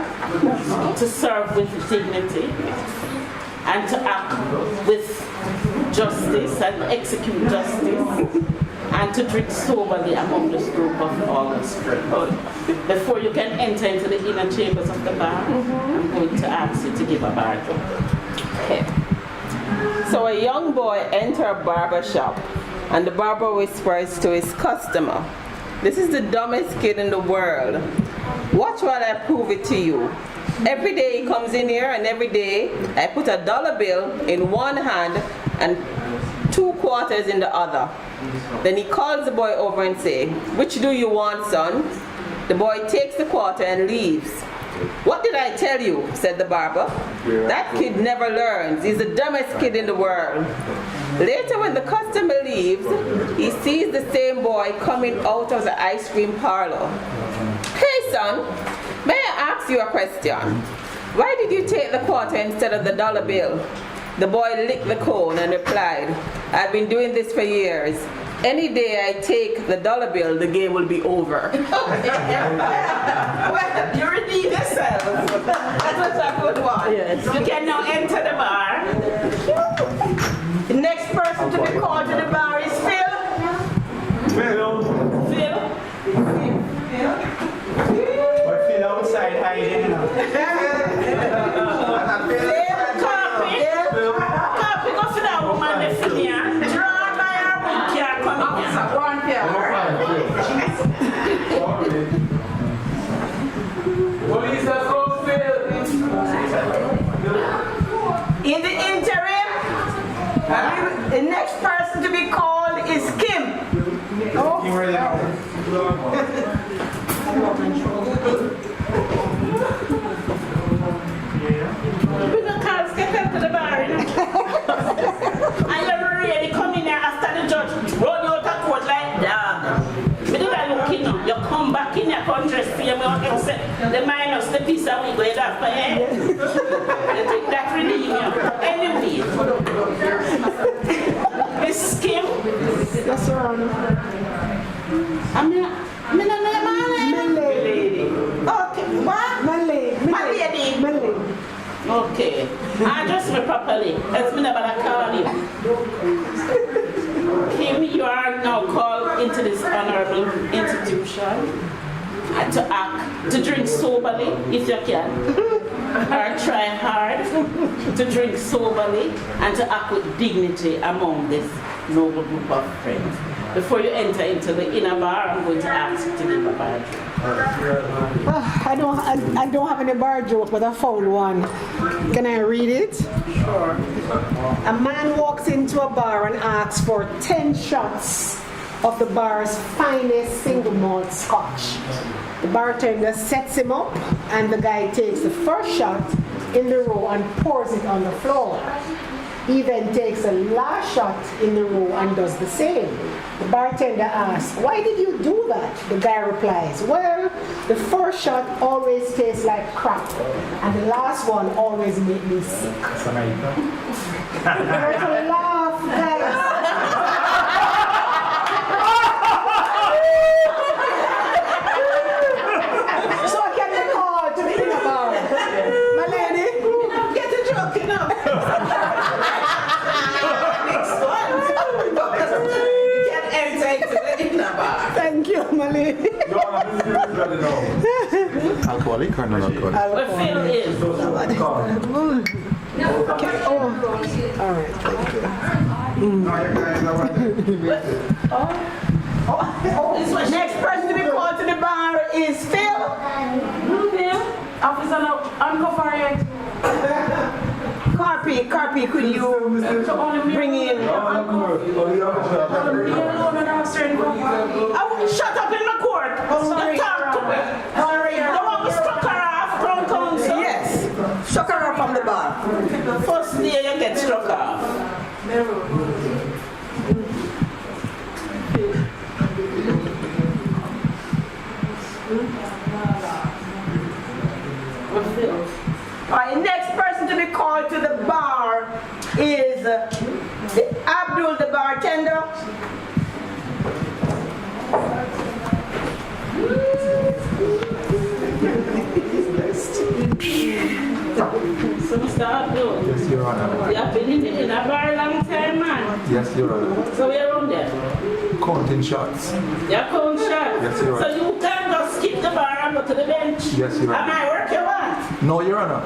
to serve with dignity and to act with justice and execute justice and to drink soberly among this group of August friends. Before you can enter into the inner chambers of the bar, I'm going to ask you to give a bar joke. Okay. So a young boy enters a barber shop and the barber whispers to his customer, "This is the dumbest kid in the world. Watch while I prove it to you. Every day he comes in here and every day I put a dollar bill in one hand and 2 quarters in the other." Then he calls the boy over and say, "Which do you want, son?" The boy takes the quarter and leaves. "What did I tell you?" said the barber. "That kid never learns. He's the dumbest kid in the world." Later, when the customer leaves, he sees the same boy coming out of the ice cream parlor. "Hey, son, may I ask you a question? Why did you take the quarter instead of the dollar bill?" The boy licked the cone and replied, "I've been doing this for years. Any day I take the dollar bill, the game will be over." Well, you redeem yourself. That's a good one. Yes. You can now enter the bar. The next person to be called to the bar is Phil. Phil? But Phil outside hiding now. Copy, go for that woman left in here. Drawn by her wig, can't come in here. walking right now. We don't call get to the bar, you know. I never really come in here after the judge run you out of court like dog. We never look in now. You come back in your country, see me accept the minus the piece of we go after eh? You think that really you. Anyway. Miss Kim. Yes, Your Honor. I'm not lady. Okay, what? My lady. Okay. Address me properly. As me never call you. Kim, you are now called into this honorable institution to act, to drink soberly if you can, or try hard to drink soberly and to act with dignity among this noble group of friends. Before you enter into the inner bar, I'm going to ask you to give a bar joke. I don't have any bar joke, but I found one. Can I read it? Sure. A man walks into a bar and asks for 10 shots of the bar's finest single malt scotch. The bartender sets him up and the guy takes the first shot in the row and pours it on the floor. He then takes the last shot in the row and does the same. The bartender asks, "Why did you do that?" The guy replies, "Well, the first shot always tastes like crap, and the last one always makes me sick." There's a laugh, guys. So I can be called to the inner bar. My lady, Get a joke, you know. Next one. You can enter into the inner bar. thank you, my lady. Alcoholic or non-alcoholic? Where Phil is. Okay. Oh, all right, thank you. Next person to be called to the bar is Phil. Phil? Officer, no, uncooperative. Carpy, could you bring in? Shut up in the court. sorry. You talk to me. The one we struck her off, Crown Council. Yes, struck her up from the bar. First day you get struck off. Alright, next person to be called to the bar is Abdul, the bartender. So Mr. Abdul, Yes, Your Honor. you have been in a bar a long time, man. Yes, Your Honor. So we're around there. Counting shots. You're calling shots. Yes, Your Honor. So you can't just skip the bar and go to the bench. Yes, Your Honor. Am I work you want? No, Your Honor.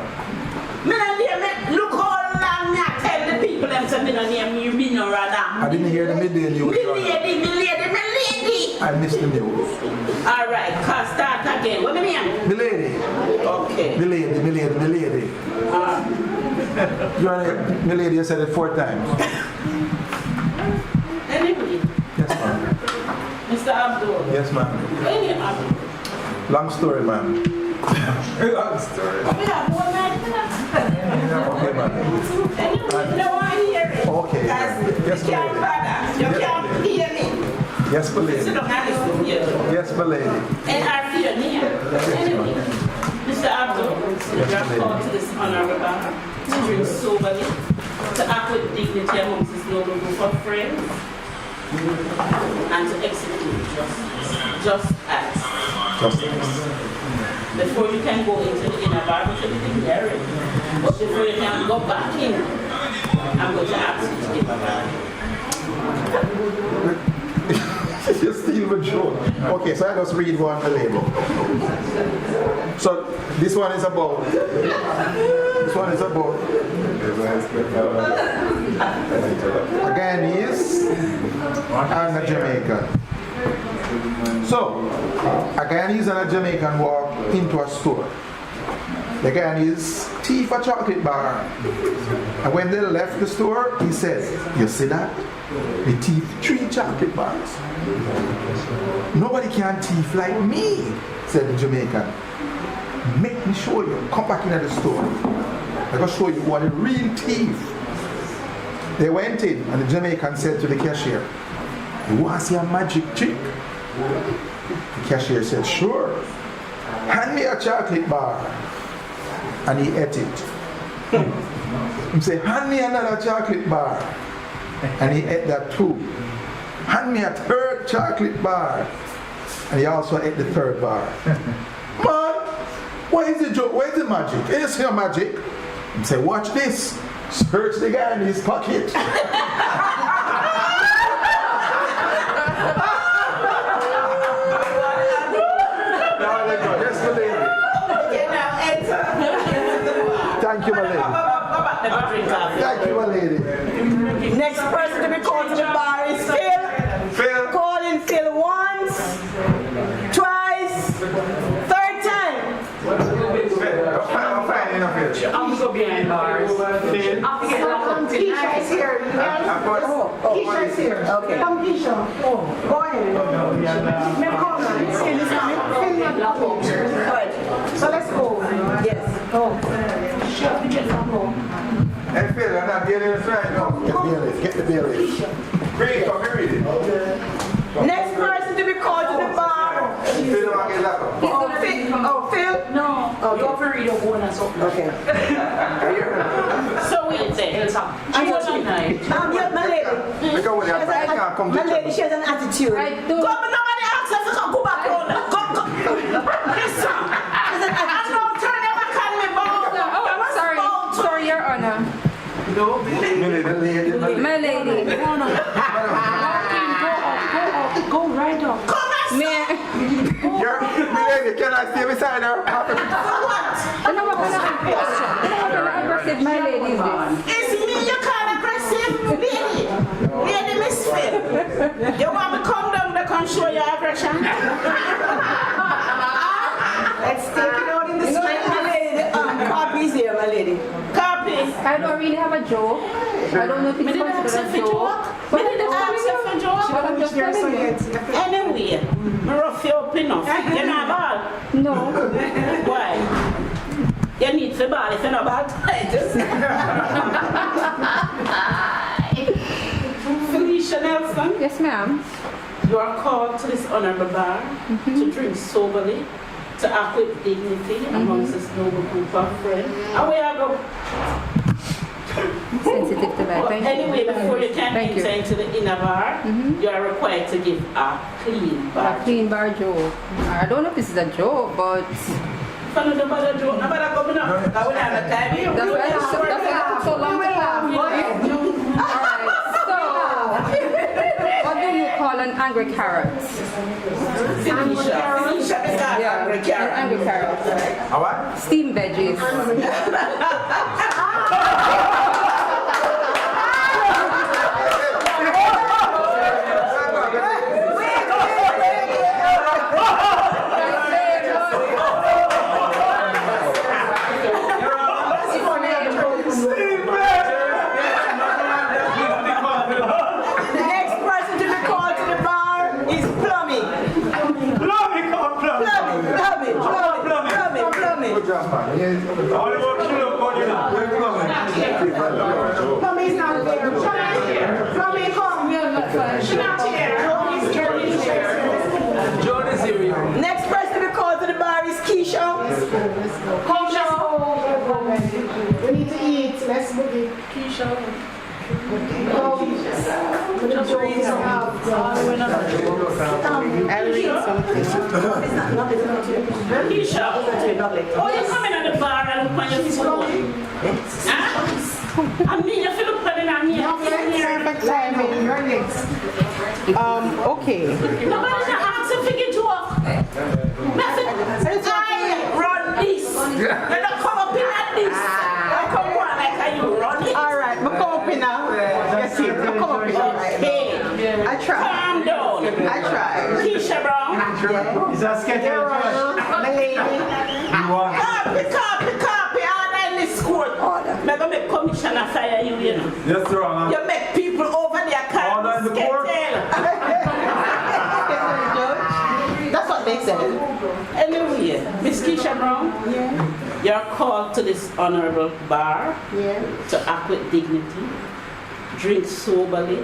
Me not hear me. Look how long me I tell the people them say me not hear me. You be no rather. I didn't hear the midday news, Your Honor. Me lady. I missed the news. All right, cause start again. What me name? Milady. Okay. Milady. Your Honor, Milady, you said it 4 times. Anyway, Yes, ma'am. Mr. Abdul. Yes, ma'am. Any Abdul. Long story, ma'am. Long story. We have 1 night. Okay, ma'am. Anyway, no one hear it. Okay. Yes, You can't milady. bother. You can't hear me. Yes, milady. Sit down and listen to you. Yes, milady. And our fear near. Anyway, Mr. Abdul, you are called to this honorable bar to drink soberly, to act with dignity amongst this noble group of friends, and to execute justice. Just as. Before you can go into the inner bar, which everything there is. But before you can go back in, I'm going to ask you to give a bar. You steal my joke. Okay, so I just read one the label. So this one is about. A Guyanese and a Jamaican. So a Guyanese and a Jamaican walk into a store. The guy and his thief a chocolate bar. And when they left the store, he said, you see that? The thief 3 chocolate bars. Nobody can thief like me, said the Jamaican. Make me show you. Come back into the store. I'm going to show you what a real thief. They went in and the Jamaican said to the cashier, you want to see a magic trick? The cashier said, sure. Hand me a chocolate bar. And he ate it. He said, hand me another chocolate bar. And he ate that too. Hand me a 3rd chocolate bar. And he also ate the 3rd bar. Man, what is the joke? Where's the magic? You see a magic? He said, watch this. Search the guy in his pocket. Thank you, my lady. Thank you, my lady. Next person to be called to the bar is Phil. Phil. Calling Phil once, twice, 3rd time. I'm fine enough here. I'm so behind bars. Keisha is here. Keisha is here. Okay. Come, Keisha. Go ahead. Phil is coming. Phil not coming. Good. So let's go. Yes. Hey, Phil, I'm not getting it right now. Get the bailiff. Read it, come here, read it. Next person to be called to the bar. Phil, don't get locked up. Phil? No. You have to read your own as well. Okay. So wait there. Yeah, my lady. Because when I can't come to My lady, she has an attitude. Right, Go, but nobody asks her to go back on. Go. Listen. I don't turn your back on me, boy. Sorry, Your Honor. My lady. Go right up. Lady, can I stay beside her? What kind of aggressive my lady is this? It's me you call aggressive, lady. Lady misfit. You want me to come down there and show your aggression? Let's take it out in the street, my lady. Copy is here, my lady. Copy. I don't really have a joke. I don't know if it's considered a joke. But I didn't ask you for joke. But I'm just telling you. Anyway, me rough you up enough. You not bad? No. Why? You need to bad if you're not bad. Felicia Nelson, Yes, ma'am. you are called to this honorable bar to drink soberly, to act with dignity amongst this noble group of friends. And we are go. Sensitive to that. But Thank anyway, you. before you can Thank enter you. into the inner bar, you are required to give a clean bar. A clean bar joke. I don't know if this is a joke, but Nobody joke. Nobody coming up. That would have a time. that's why it took so long to have. Alright, so what do you call an angry carrot? Felicia. Yeah, an angry carrot. All right? Steamed veggies. Next person to be called to the bar is Plummy. Plummy. Good job, man. Plummy's not there. Plummy, come. She's not here. John is here. Next person to be called to the bar is Keisha. We need to eat. Let's boogie. I'll read something. Keisha. Oh, you're coming at the bar and look on your phone. Huh? I mean, you feel look at it on me. You're next. Okay. Nobody's not asking for you to walk. Nothing. I run this. You don't come up in at this. I come on like you run it. All right, I'm coming now. Yes, I'm coming. Hey, I try. calm down. I try. Keisha Brown. Is that sketchy? My lady. Copy. gonna make commissioner fire you, you know. Yes, Your Honor. You make people over their car. Order in the court. That's what they said. Anyway, Miss Keisha Brown, you're called to this honorable bar to act with dignity, drink soberly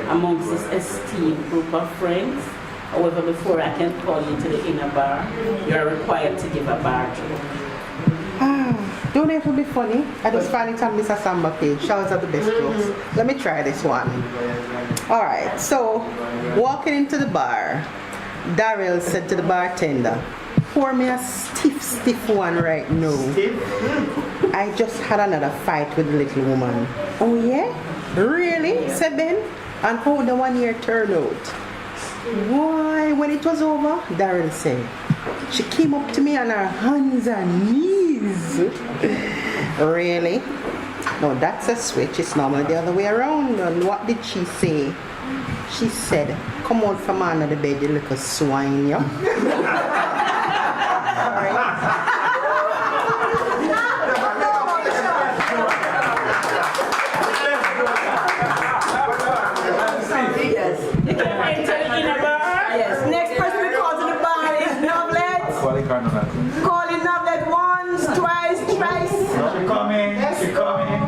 amongst this esteemed group of friends. However, before I can call you to the inner bar, you are required to give a bar joke. Don't have to be funny. I just found it on Mr. Samba page. Showers are the best jokes. Let me try this one. Alright, so walking into the bar, Daryl said to the bartender, pour me a stiff one right now. I just had another fight with the little woman. Oh yeah? Really? said Ben. And how the 1 year turned out? Why, when it was over, Daryl said, she came up to me on her hands and knees. Really? No, that's a switch. It's normally the other way around. And what did she say? She said, come out from under the bed, you little swine, yeah? Yes. Next person we call to the bar is Noblet. Calling Noblet once, twice, thrice. She coming.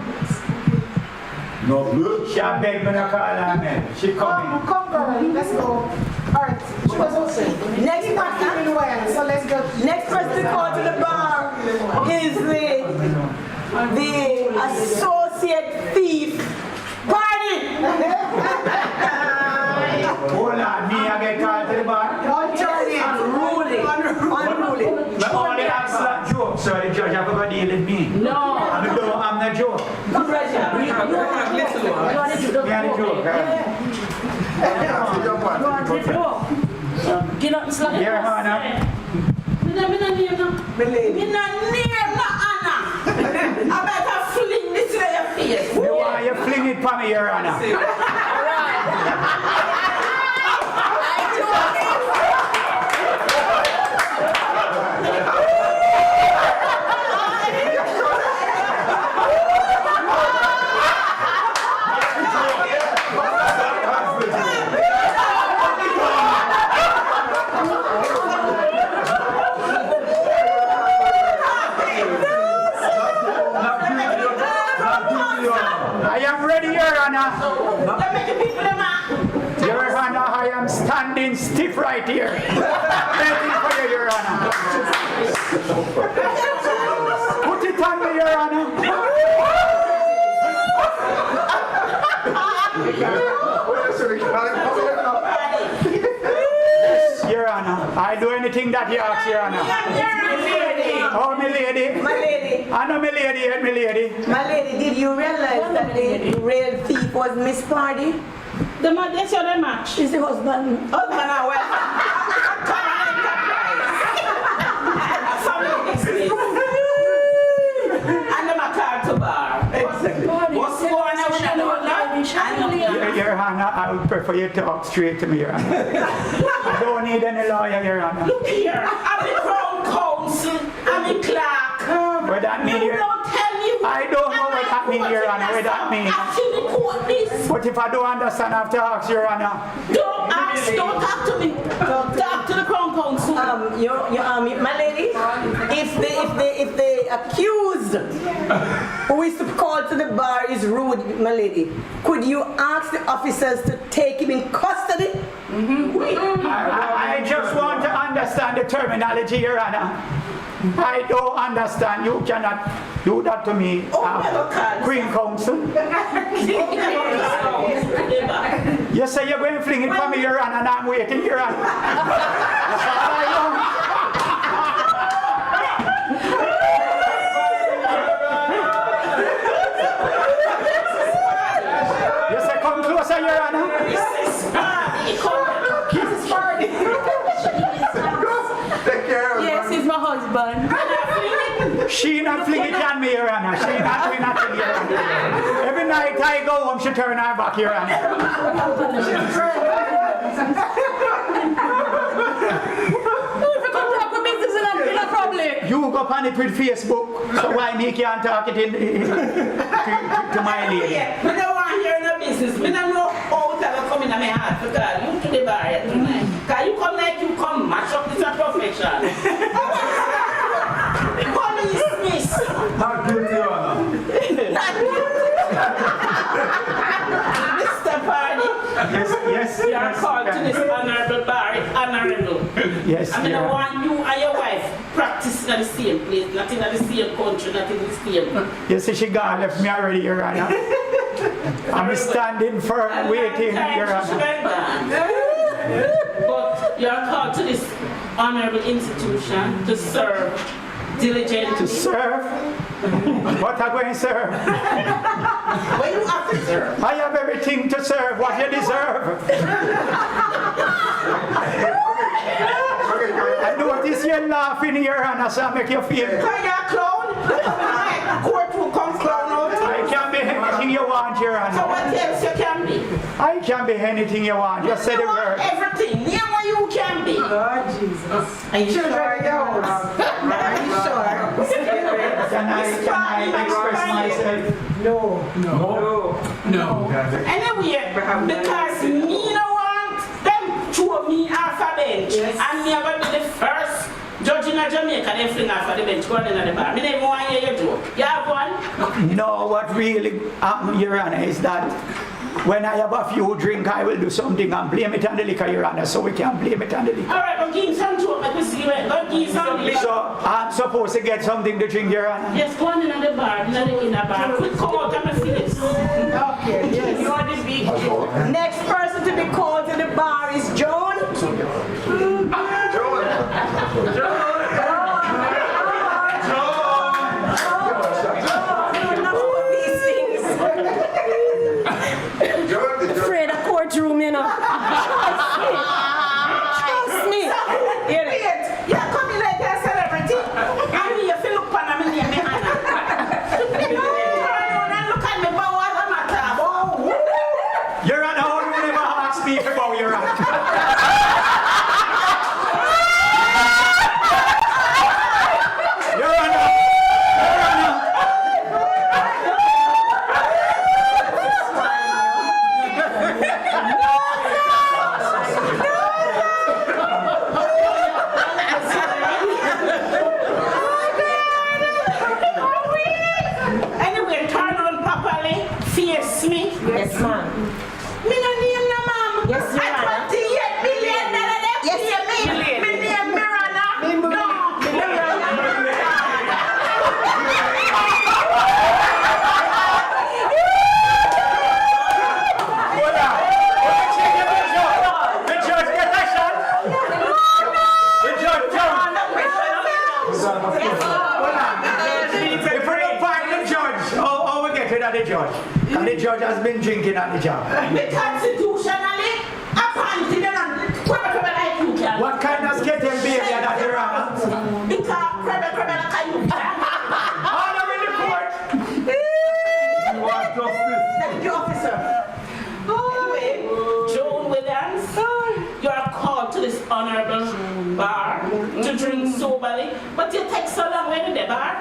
No blue. She beg me to call her man. She coming. Come girl, let's go. Alright, she was also. Next person, So let's go. next person we call to the bar is the associate thief. Party! Hold on, me I get called to the bar. Unruly. But only ask that joke, so the judge have to deal with me. No. I'm the joke. Me and the joke. Get up and slap Your Honor. Me not near no Anna. I better fling this to your face. You want you fling it for me, Your Honor. I am ready, Your Honor. Your Honor, I am standing stiff right here. Waiting for you, Your Honor. Put it on me, Your Honor. Your Honor, I do anything that you ask, Your Honor. Oh, my lady. My lady. I know my lady, my lady. My lady, did you realize that the real thief was Miss Party? The man, they saw the match. She's the husband. Husband and wife. And the car to bar. Exactly. What's going on with that? Your Honor, I would prefer you to talk straight to me, Your Honor. I don't need any lawyer, Your Honor. Look here, I'm the Crown Counsel, I'm the clerk. What that mean, Your Don't tell me. I don't know what that means, Your Honor. What that mean? Actually, court this. But if I don't understand, I have to ask, Your Honor. Don't ask, don't talk to me. Talk to the Crown Counsel. My lady, if the accused who is called to the bar is rude, my lady, could you ask the officers to take him in custody? I just want to understand the terminology, Your Honor. I don't understand. You cannot do that to me, Queen Counsel. You say you're going to fling it for me, Your Honor, and I'm waiting, Your Honor. That's all I want. You say come closer, Your Honor. Yes, he's my husband. She not flinging on me, Your Honor. She not doing nothing, Your Honor. Every night I go home, she turn her back, Your Honor. You go on it with Facebook. So why me can't talk it in to my lady? Yeah, I don't want to hear no business. I don't know how to come in my heart to call you to the bar tonight. Because you come like you come mash up this a profession. Police miss. Not guilty, Your Honor. Mr. Party. Yes. You are called to this honorable bar. It's honorable. Yes, I mean, yeah. I want you and your wife practice in the same place, not in the same country, not in the same. You see, she gone left me already, Your Honor. I'm standing firm, waiting, Your Honor. But you are called to this honorable institution to serve diligently. To serve? What am I going to serve? What you have to serve? I have everything to serve what you deserve. I notice you're laughing, Your Honor, so I make you feel. Because you're a clown. Courtroom comes clown out. I can be anything you want, Your So Honor. what else you can be? I can be anything you want. Just say the You want word. everything. Name what you can be. Oh, Jesus. Are you sure? Are you sure? Can I express myself? Anyway, because me no want them throw me off a bench. And me ever be the first judge in Jamaica, they fling off of the bench going in the bar. Me never want to hear you joke. You have one? No, what really happened, Your Honor, is that when I have a few drink, I will do something and blame it on the liquor, Your Honor, so we can blame it on the liquor. Alright, but give him some joke. Let me see where. Go give him some. So I'm supposed to get something to drink, Your Honor? Yes, go on in the bar, in the bar. Quick, come out and see this. Okay, yes. You are the big joke. Next person to be called to the bar is Joan. Afraid of courtroom, you know. Trust me. Yeah, come in like a celebrity. And me, if you look upon me, name me Hannah. Turn around and look at me, but what's the matter? Your Honor, how you never ask me about Your Honor? Your Honor! Your Honor! Anyway, turn on properly, face me. Yes, ma'am. Me no name no ma'am. Yes, Your Honor. At $28 million they pay me. Me name Miranda. No. Hold on. The judge get a shot. The judge jump. Hold on. If we don't find the judge, how we get rid of the judge? And the judge has been drinking at the job. Me constitutionally appointed and crabbe like you can. What kind of skeleton behavior that Your Honor? Because crabbe like you can. Order in the court. You want justice? Thank you, officer. Anyway, Joan Williams, you are called to this honorable bar to drink soberly, but you take so long when in the bar.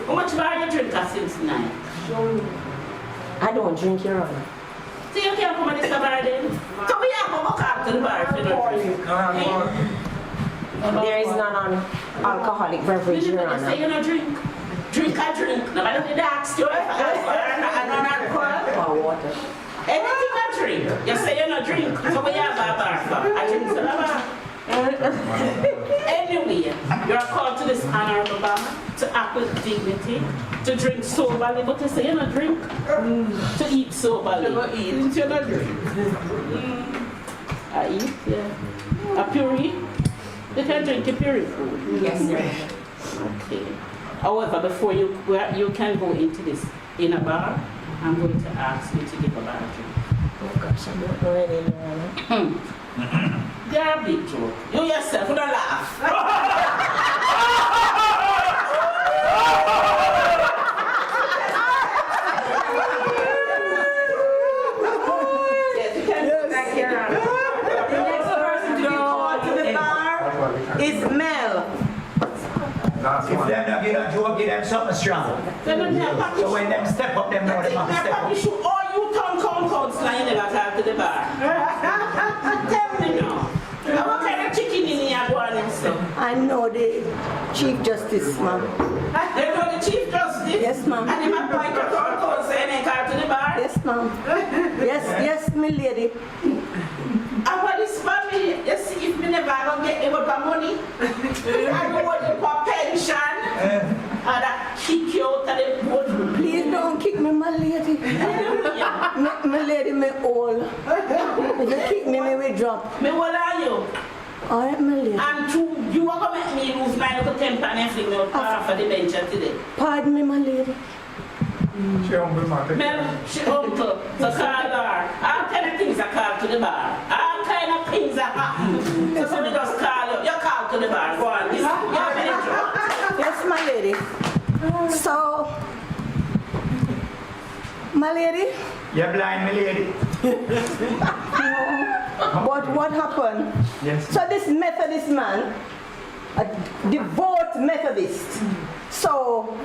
How much bar you drink since night? I don't drink, Your Honor. So you can't come to this bar then? So we have to go back to the bar if you don't drink. There is non-alcoholic beverage, You Your never say Honor. you don't drink. Drink, I drink. Nobody did ask you if I don't alcohol. Or water. Anything I drink. You say you don't drink. So we have a bar for. I drink to the bar. Anyway, you are called to this honorable bar to act with dignity, to drink soberly, but you say you don't drink. To eat soberly. You don't eat. You don't drink. I eat, yeah. A puree. You can drink a puree food. Yes, Your Honor. Okay. However, before you can go into this in a bar, I'm going to ask you to give a bar drink. Oh gosh, I don't know any, Your Honor. You're a big joke. You yourself, you don't laugh. Yes, you can do that, Your Honor. The next person to be called to the bar is Mel. If them not get a joke, give them something strong. So when them step up, them know them have to step up. You should all you town councillor you never talk to the bar. Tell me now. What kind of chicken in here go on himself? I know the Chief Justice, ma'am. They know the Chief Justice? Yes, ma'am. And him appoint a town councillor and they call to the bar? Yes, ma'am. Yes, my lady. And what is family? You see, if me never don't get able to money, I don't want you for pension, and I kick you out of the boat. Please don't kick me, my lady. My lady, me all. If you kick me, me will drop. Me, what are you? All right, my lady. And two, you want to make me lose my little temper and fling me out for the bench today. Pardon me, my lady. She humble, man. Mel, she uncle, so call her. All kind of things are called to the bar. All kind of things are happening. So somebody just call you. You call to the bar. Go on. Yes, my lady. So, my lady. You're blind, my lady. But what happened? Yes. So this Methodist man, a devout Methodist. So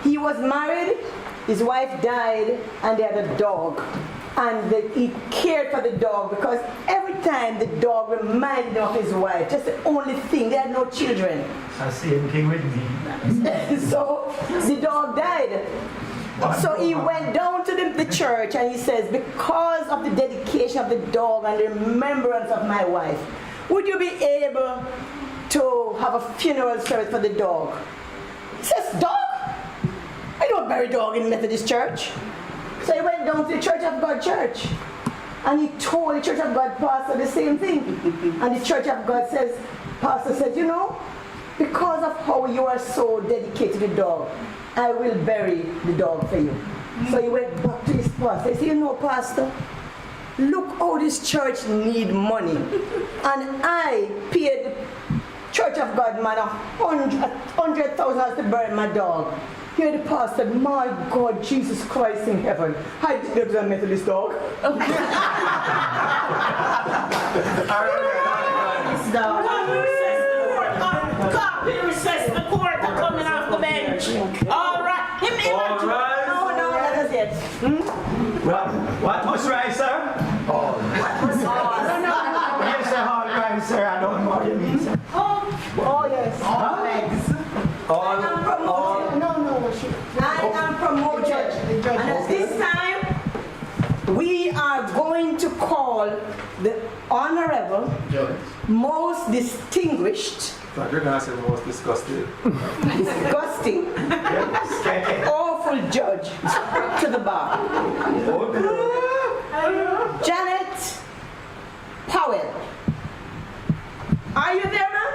he was married, his wife died, and they had a dog. And he cared for the dog because every time the dog reminded him of his wife, just the only thing, they had no children. The same thing with me. So the dog died. So he went down to the church and he says, because of the dedication of the dog and the remembrance of my wife, would you be able to have a funeral service for the dog? He says, dog? I don't bury dog in Methodist church. So he went down to the Church of God church and he told the Church of God pastor the same thing. And the Church of God says, pastor says, you know, because of how you are so dedicated to the dog, I will bury the dog for you. So he went back to his pastor. He said, you know, pastor, look how this church need money. And I paid the Church of God man $100,000 to bury my dog. Here the pastor said, my God, Jesus Christ in heaven. I did a Methodist dog. Copy recess the court are coming off the bench. All right. No, that is it. What must rise, sir? What must rise? Yes, sir, all right, sir. I don't know what you mean, sir. Oh, yes. I am promoted. And at this time, we are going to call the Honorable, most distinguished, You're gonna say most disgusting. disgusting, awful judge to the bar. Janet Powell. Are you there, ma'am?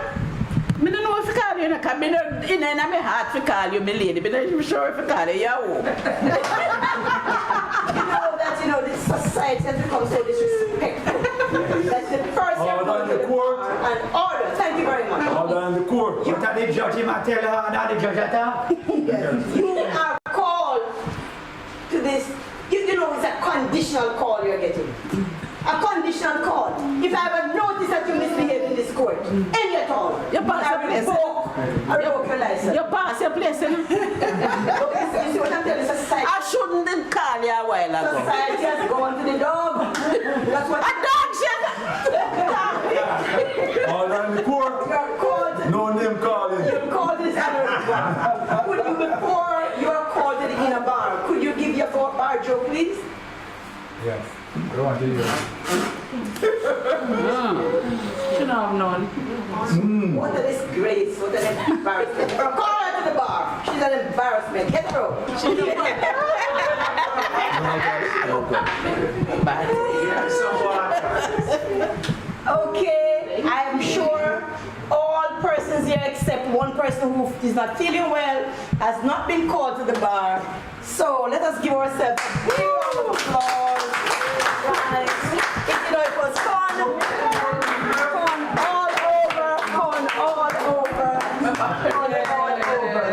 I don't know if I call you, because in my heart to call you my lady, but I'm sure if I call you, You know, this society has become so disrespectful. That's the first thing. Order in the court. And order. Thank you very much. Order in the court. You tell the judge, he might tell her, not the judge at all. You are called to this. You know, it's a conditional call you're getting. A conditional call. If I ever notice that you misbehave in this court, any at all, You pass your place. I revoke your license. You pass your place. You see what I'm telling you? Society. I shouldn't have called you a while ago. Society has gone to the dog. That's what. A dog shit! Order in the court. You're called. No name calling. You're called this other. Could you, before you are called to the inner bar, could you give your bar joke, please? Yes. I don't want to hear. Should have known. What a disgrace, what an embarrassment. Call her to the bar. She's an embarrassment. Get her out. Okay, I am sure all persons here except one person who is not feeling well has not been called to the bar. So let us give ourselves a big round of applause. Guys, you know, it was fun. Fun all over. Fun all over. Fun all over.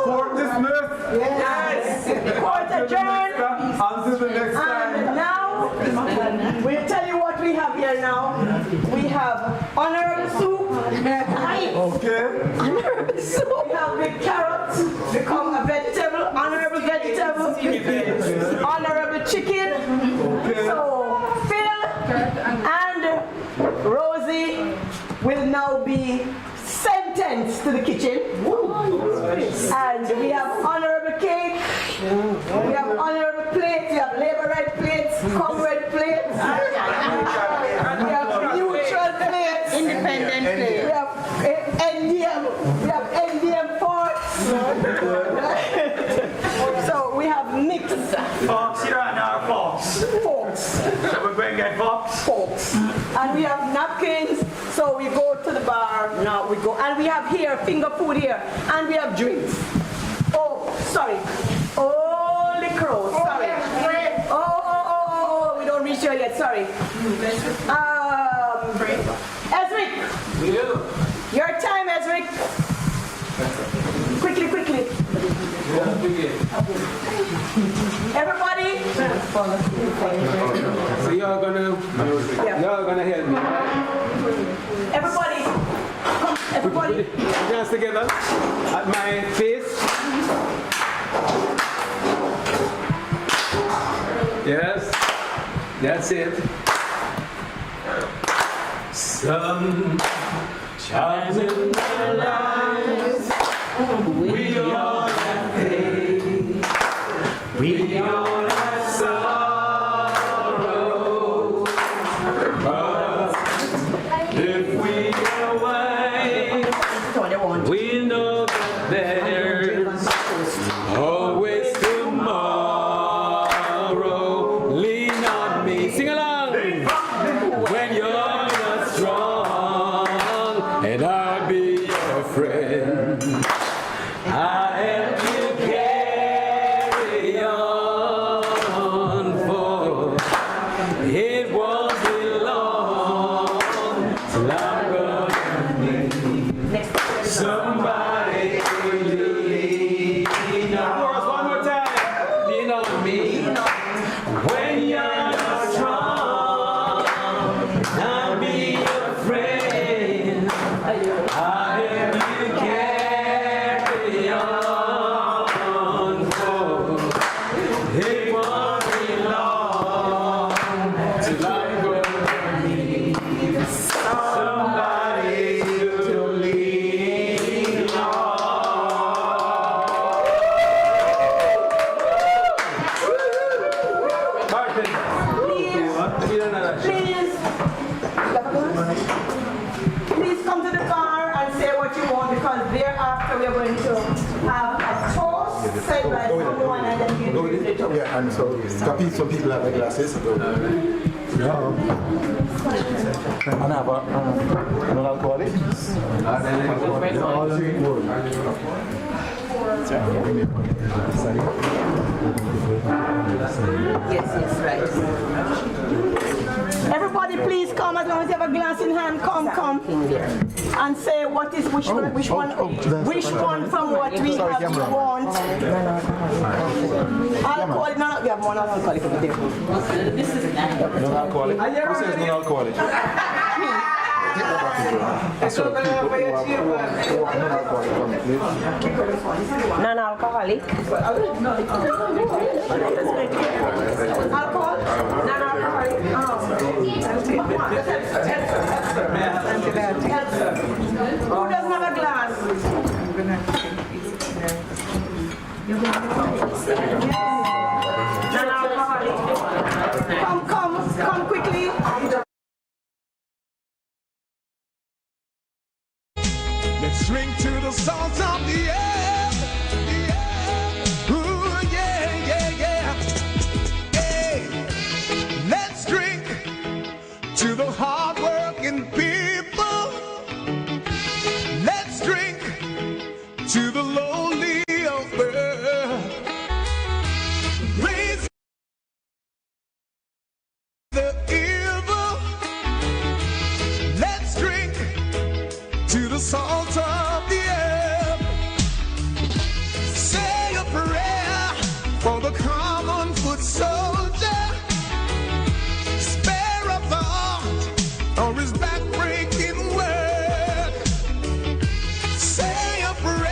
Court dismissed. Yes. Court adjourned. Until the next time. And now, we'll tell you what we have here now. We have Honorable Sue. Okay. We have the carrots become a vegetable, honorable vegetable, honorable chicken. So Phil and Rosie will now be sentenced to the kitchen. And we have honorable cake, we have honorable plates, we have labor right plates, comrade plates, we have neutral plates, independent plates, we have NDM forks. So we have mixed Forks, here are our forks. forks. So we're going to get forks. Forks. And we have napkins, so we go to the bar, now we go. And we have here, finger food here, and we have drinks. Oh, sorry. Holy crow, sorry. Oh, we don't reach here yet, sorry. Ezric. Your time, Ezric. Quickly. Everybody. So y'all gonna help me. Everybody. Come, everybody. Put your hands together at my face. Yes, that's it. Sometimes in our lives, we all have pain, we all have sorrow, but if we are wise, we know that there's always tomorrow. Lean on me, sing along. When you're not strong, and I'll be your friend. I'll help you carry on, for it won't be long till I'm gonna need somebody to lean on. One more time. Lean on me. When you're not strong, I'll be your friend. I'll help you carry on, for it won't be long till I'm gonna need somebody to lean on. Martin, Please come to the bar and say what you want, because thereafter we are going to have a toast said by someone and then you do the toast. Yeah, and so some people have their glasses. And have a non-alcoholic? Yes, right. Everybody please come, as long as you have a glass in hand, come. And say what is, which one from what we have you want. Alcoholic, no, we have one alcoholic over there. This is Non-alcoholic. Who says non-alcoholic? So people who are non-alcoholic, come please. Non-alcoholic. Alcohol? Non-alcoholic. Who doesn't have a glass? Non-alcoholic. Come quickly. Let's drink to the salt of the earth. Ooh, yeah. Hey, let's drink to the hard-working people. Let's drink to the lowly of earth. Raise the evil. Let's drink to the salt of the earth. Say a prayer for the common foot soldier. Spare a thought or his back-breaking word. Say a prayer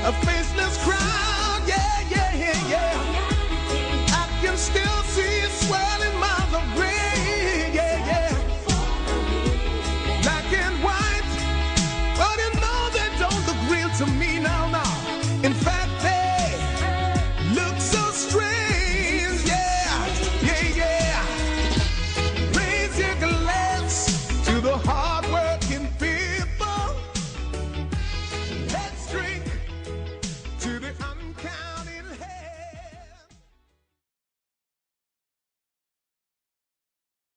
a faceless crowd, yeah, yeah, yeah, yeah. I can still see it swirling miles of gray, yeah, yeah. Black and white, but you know they don't look real to me now.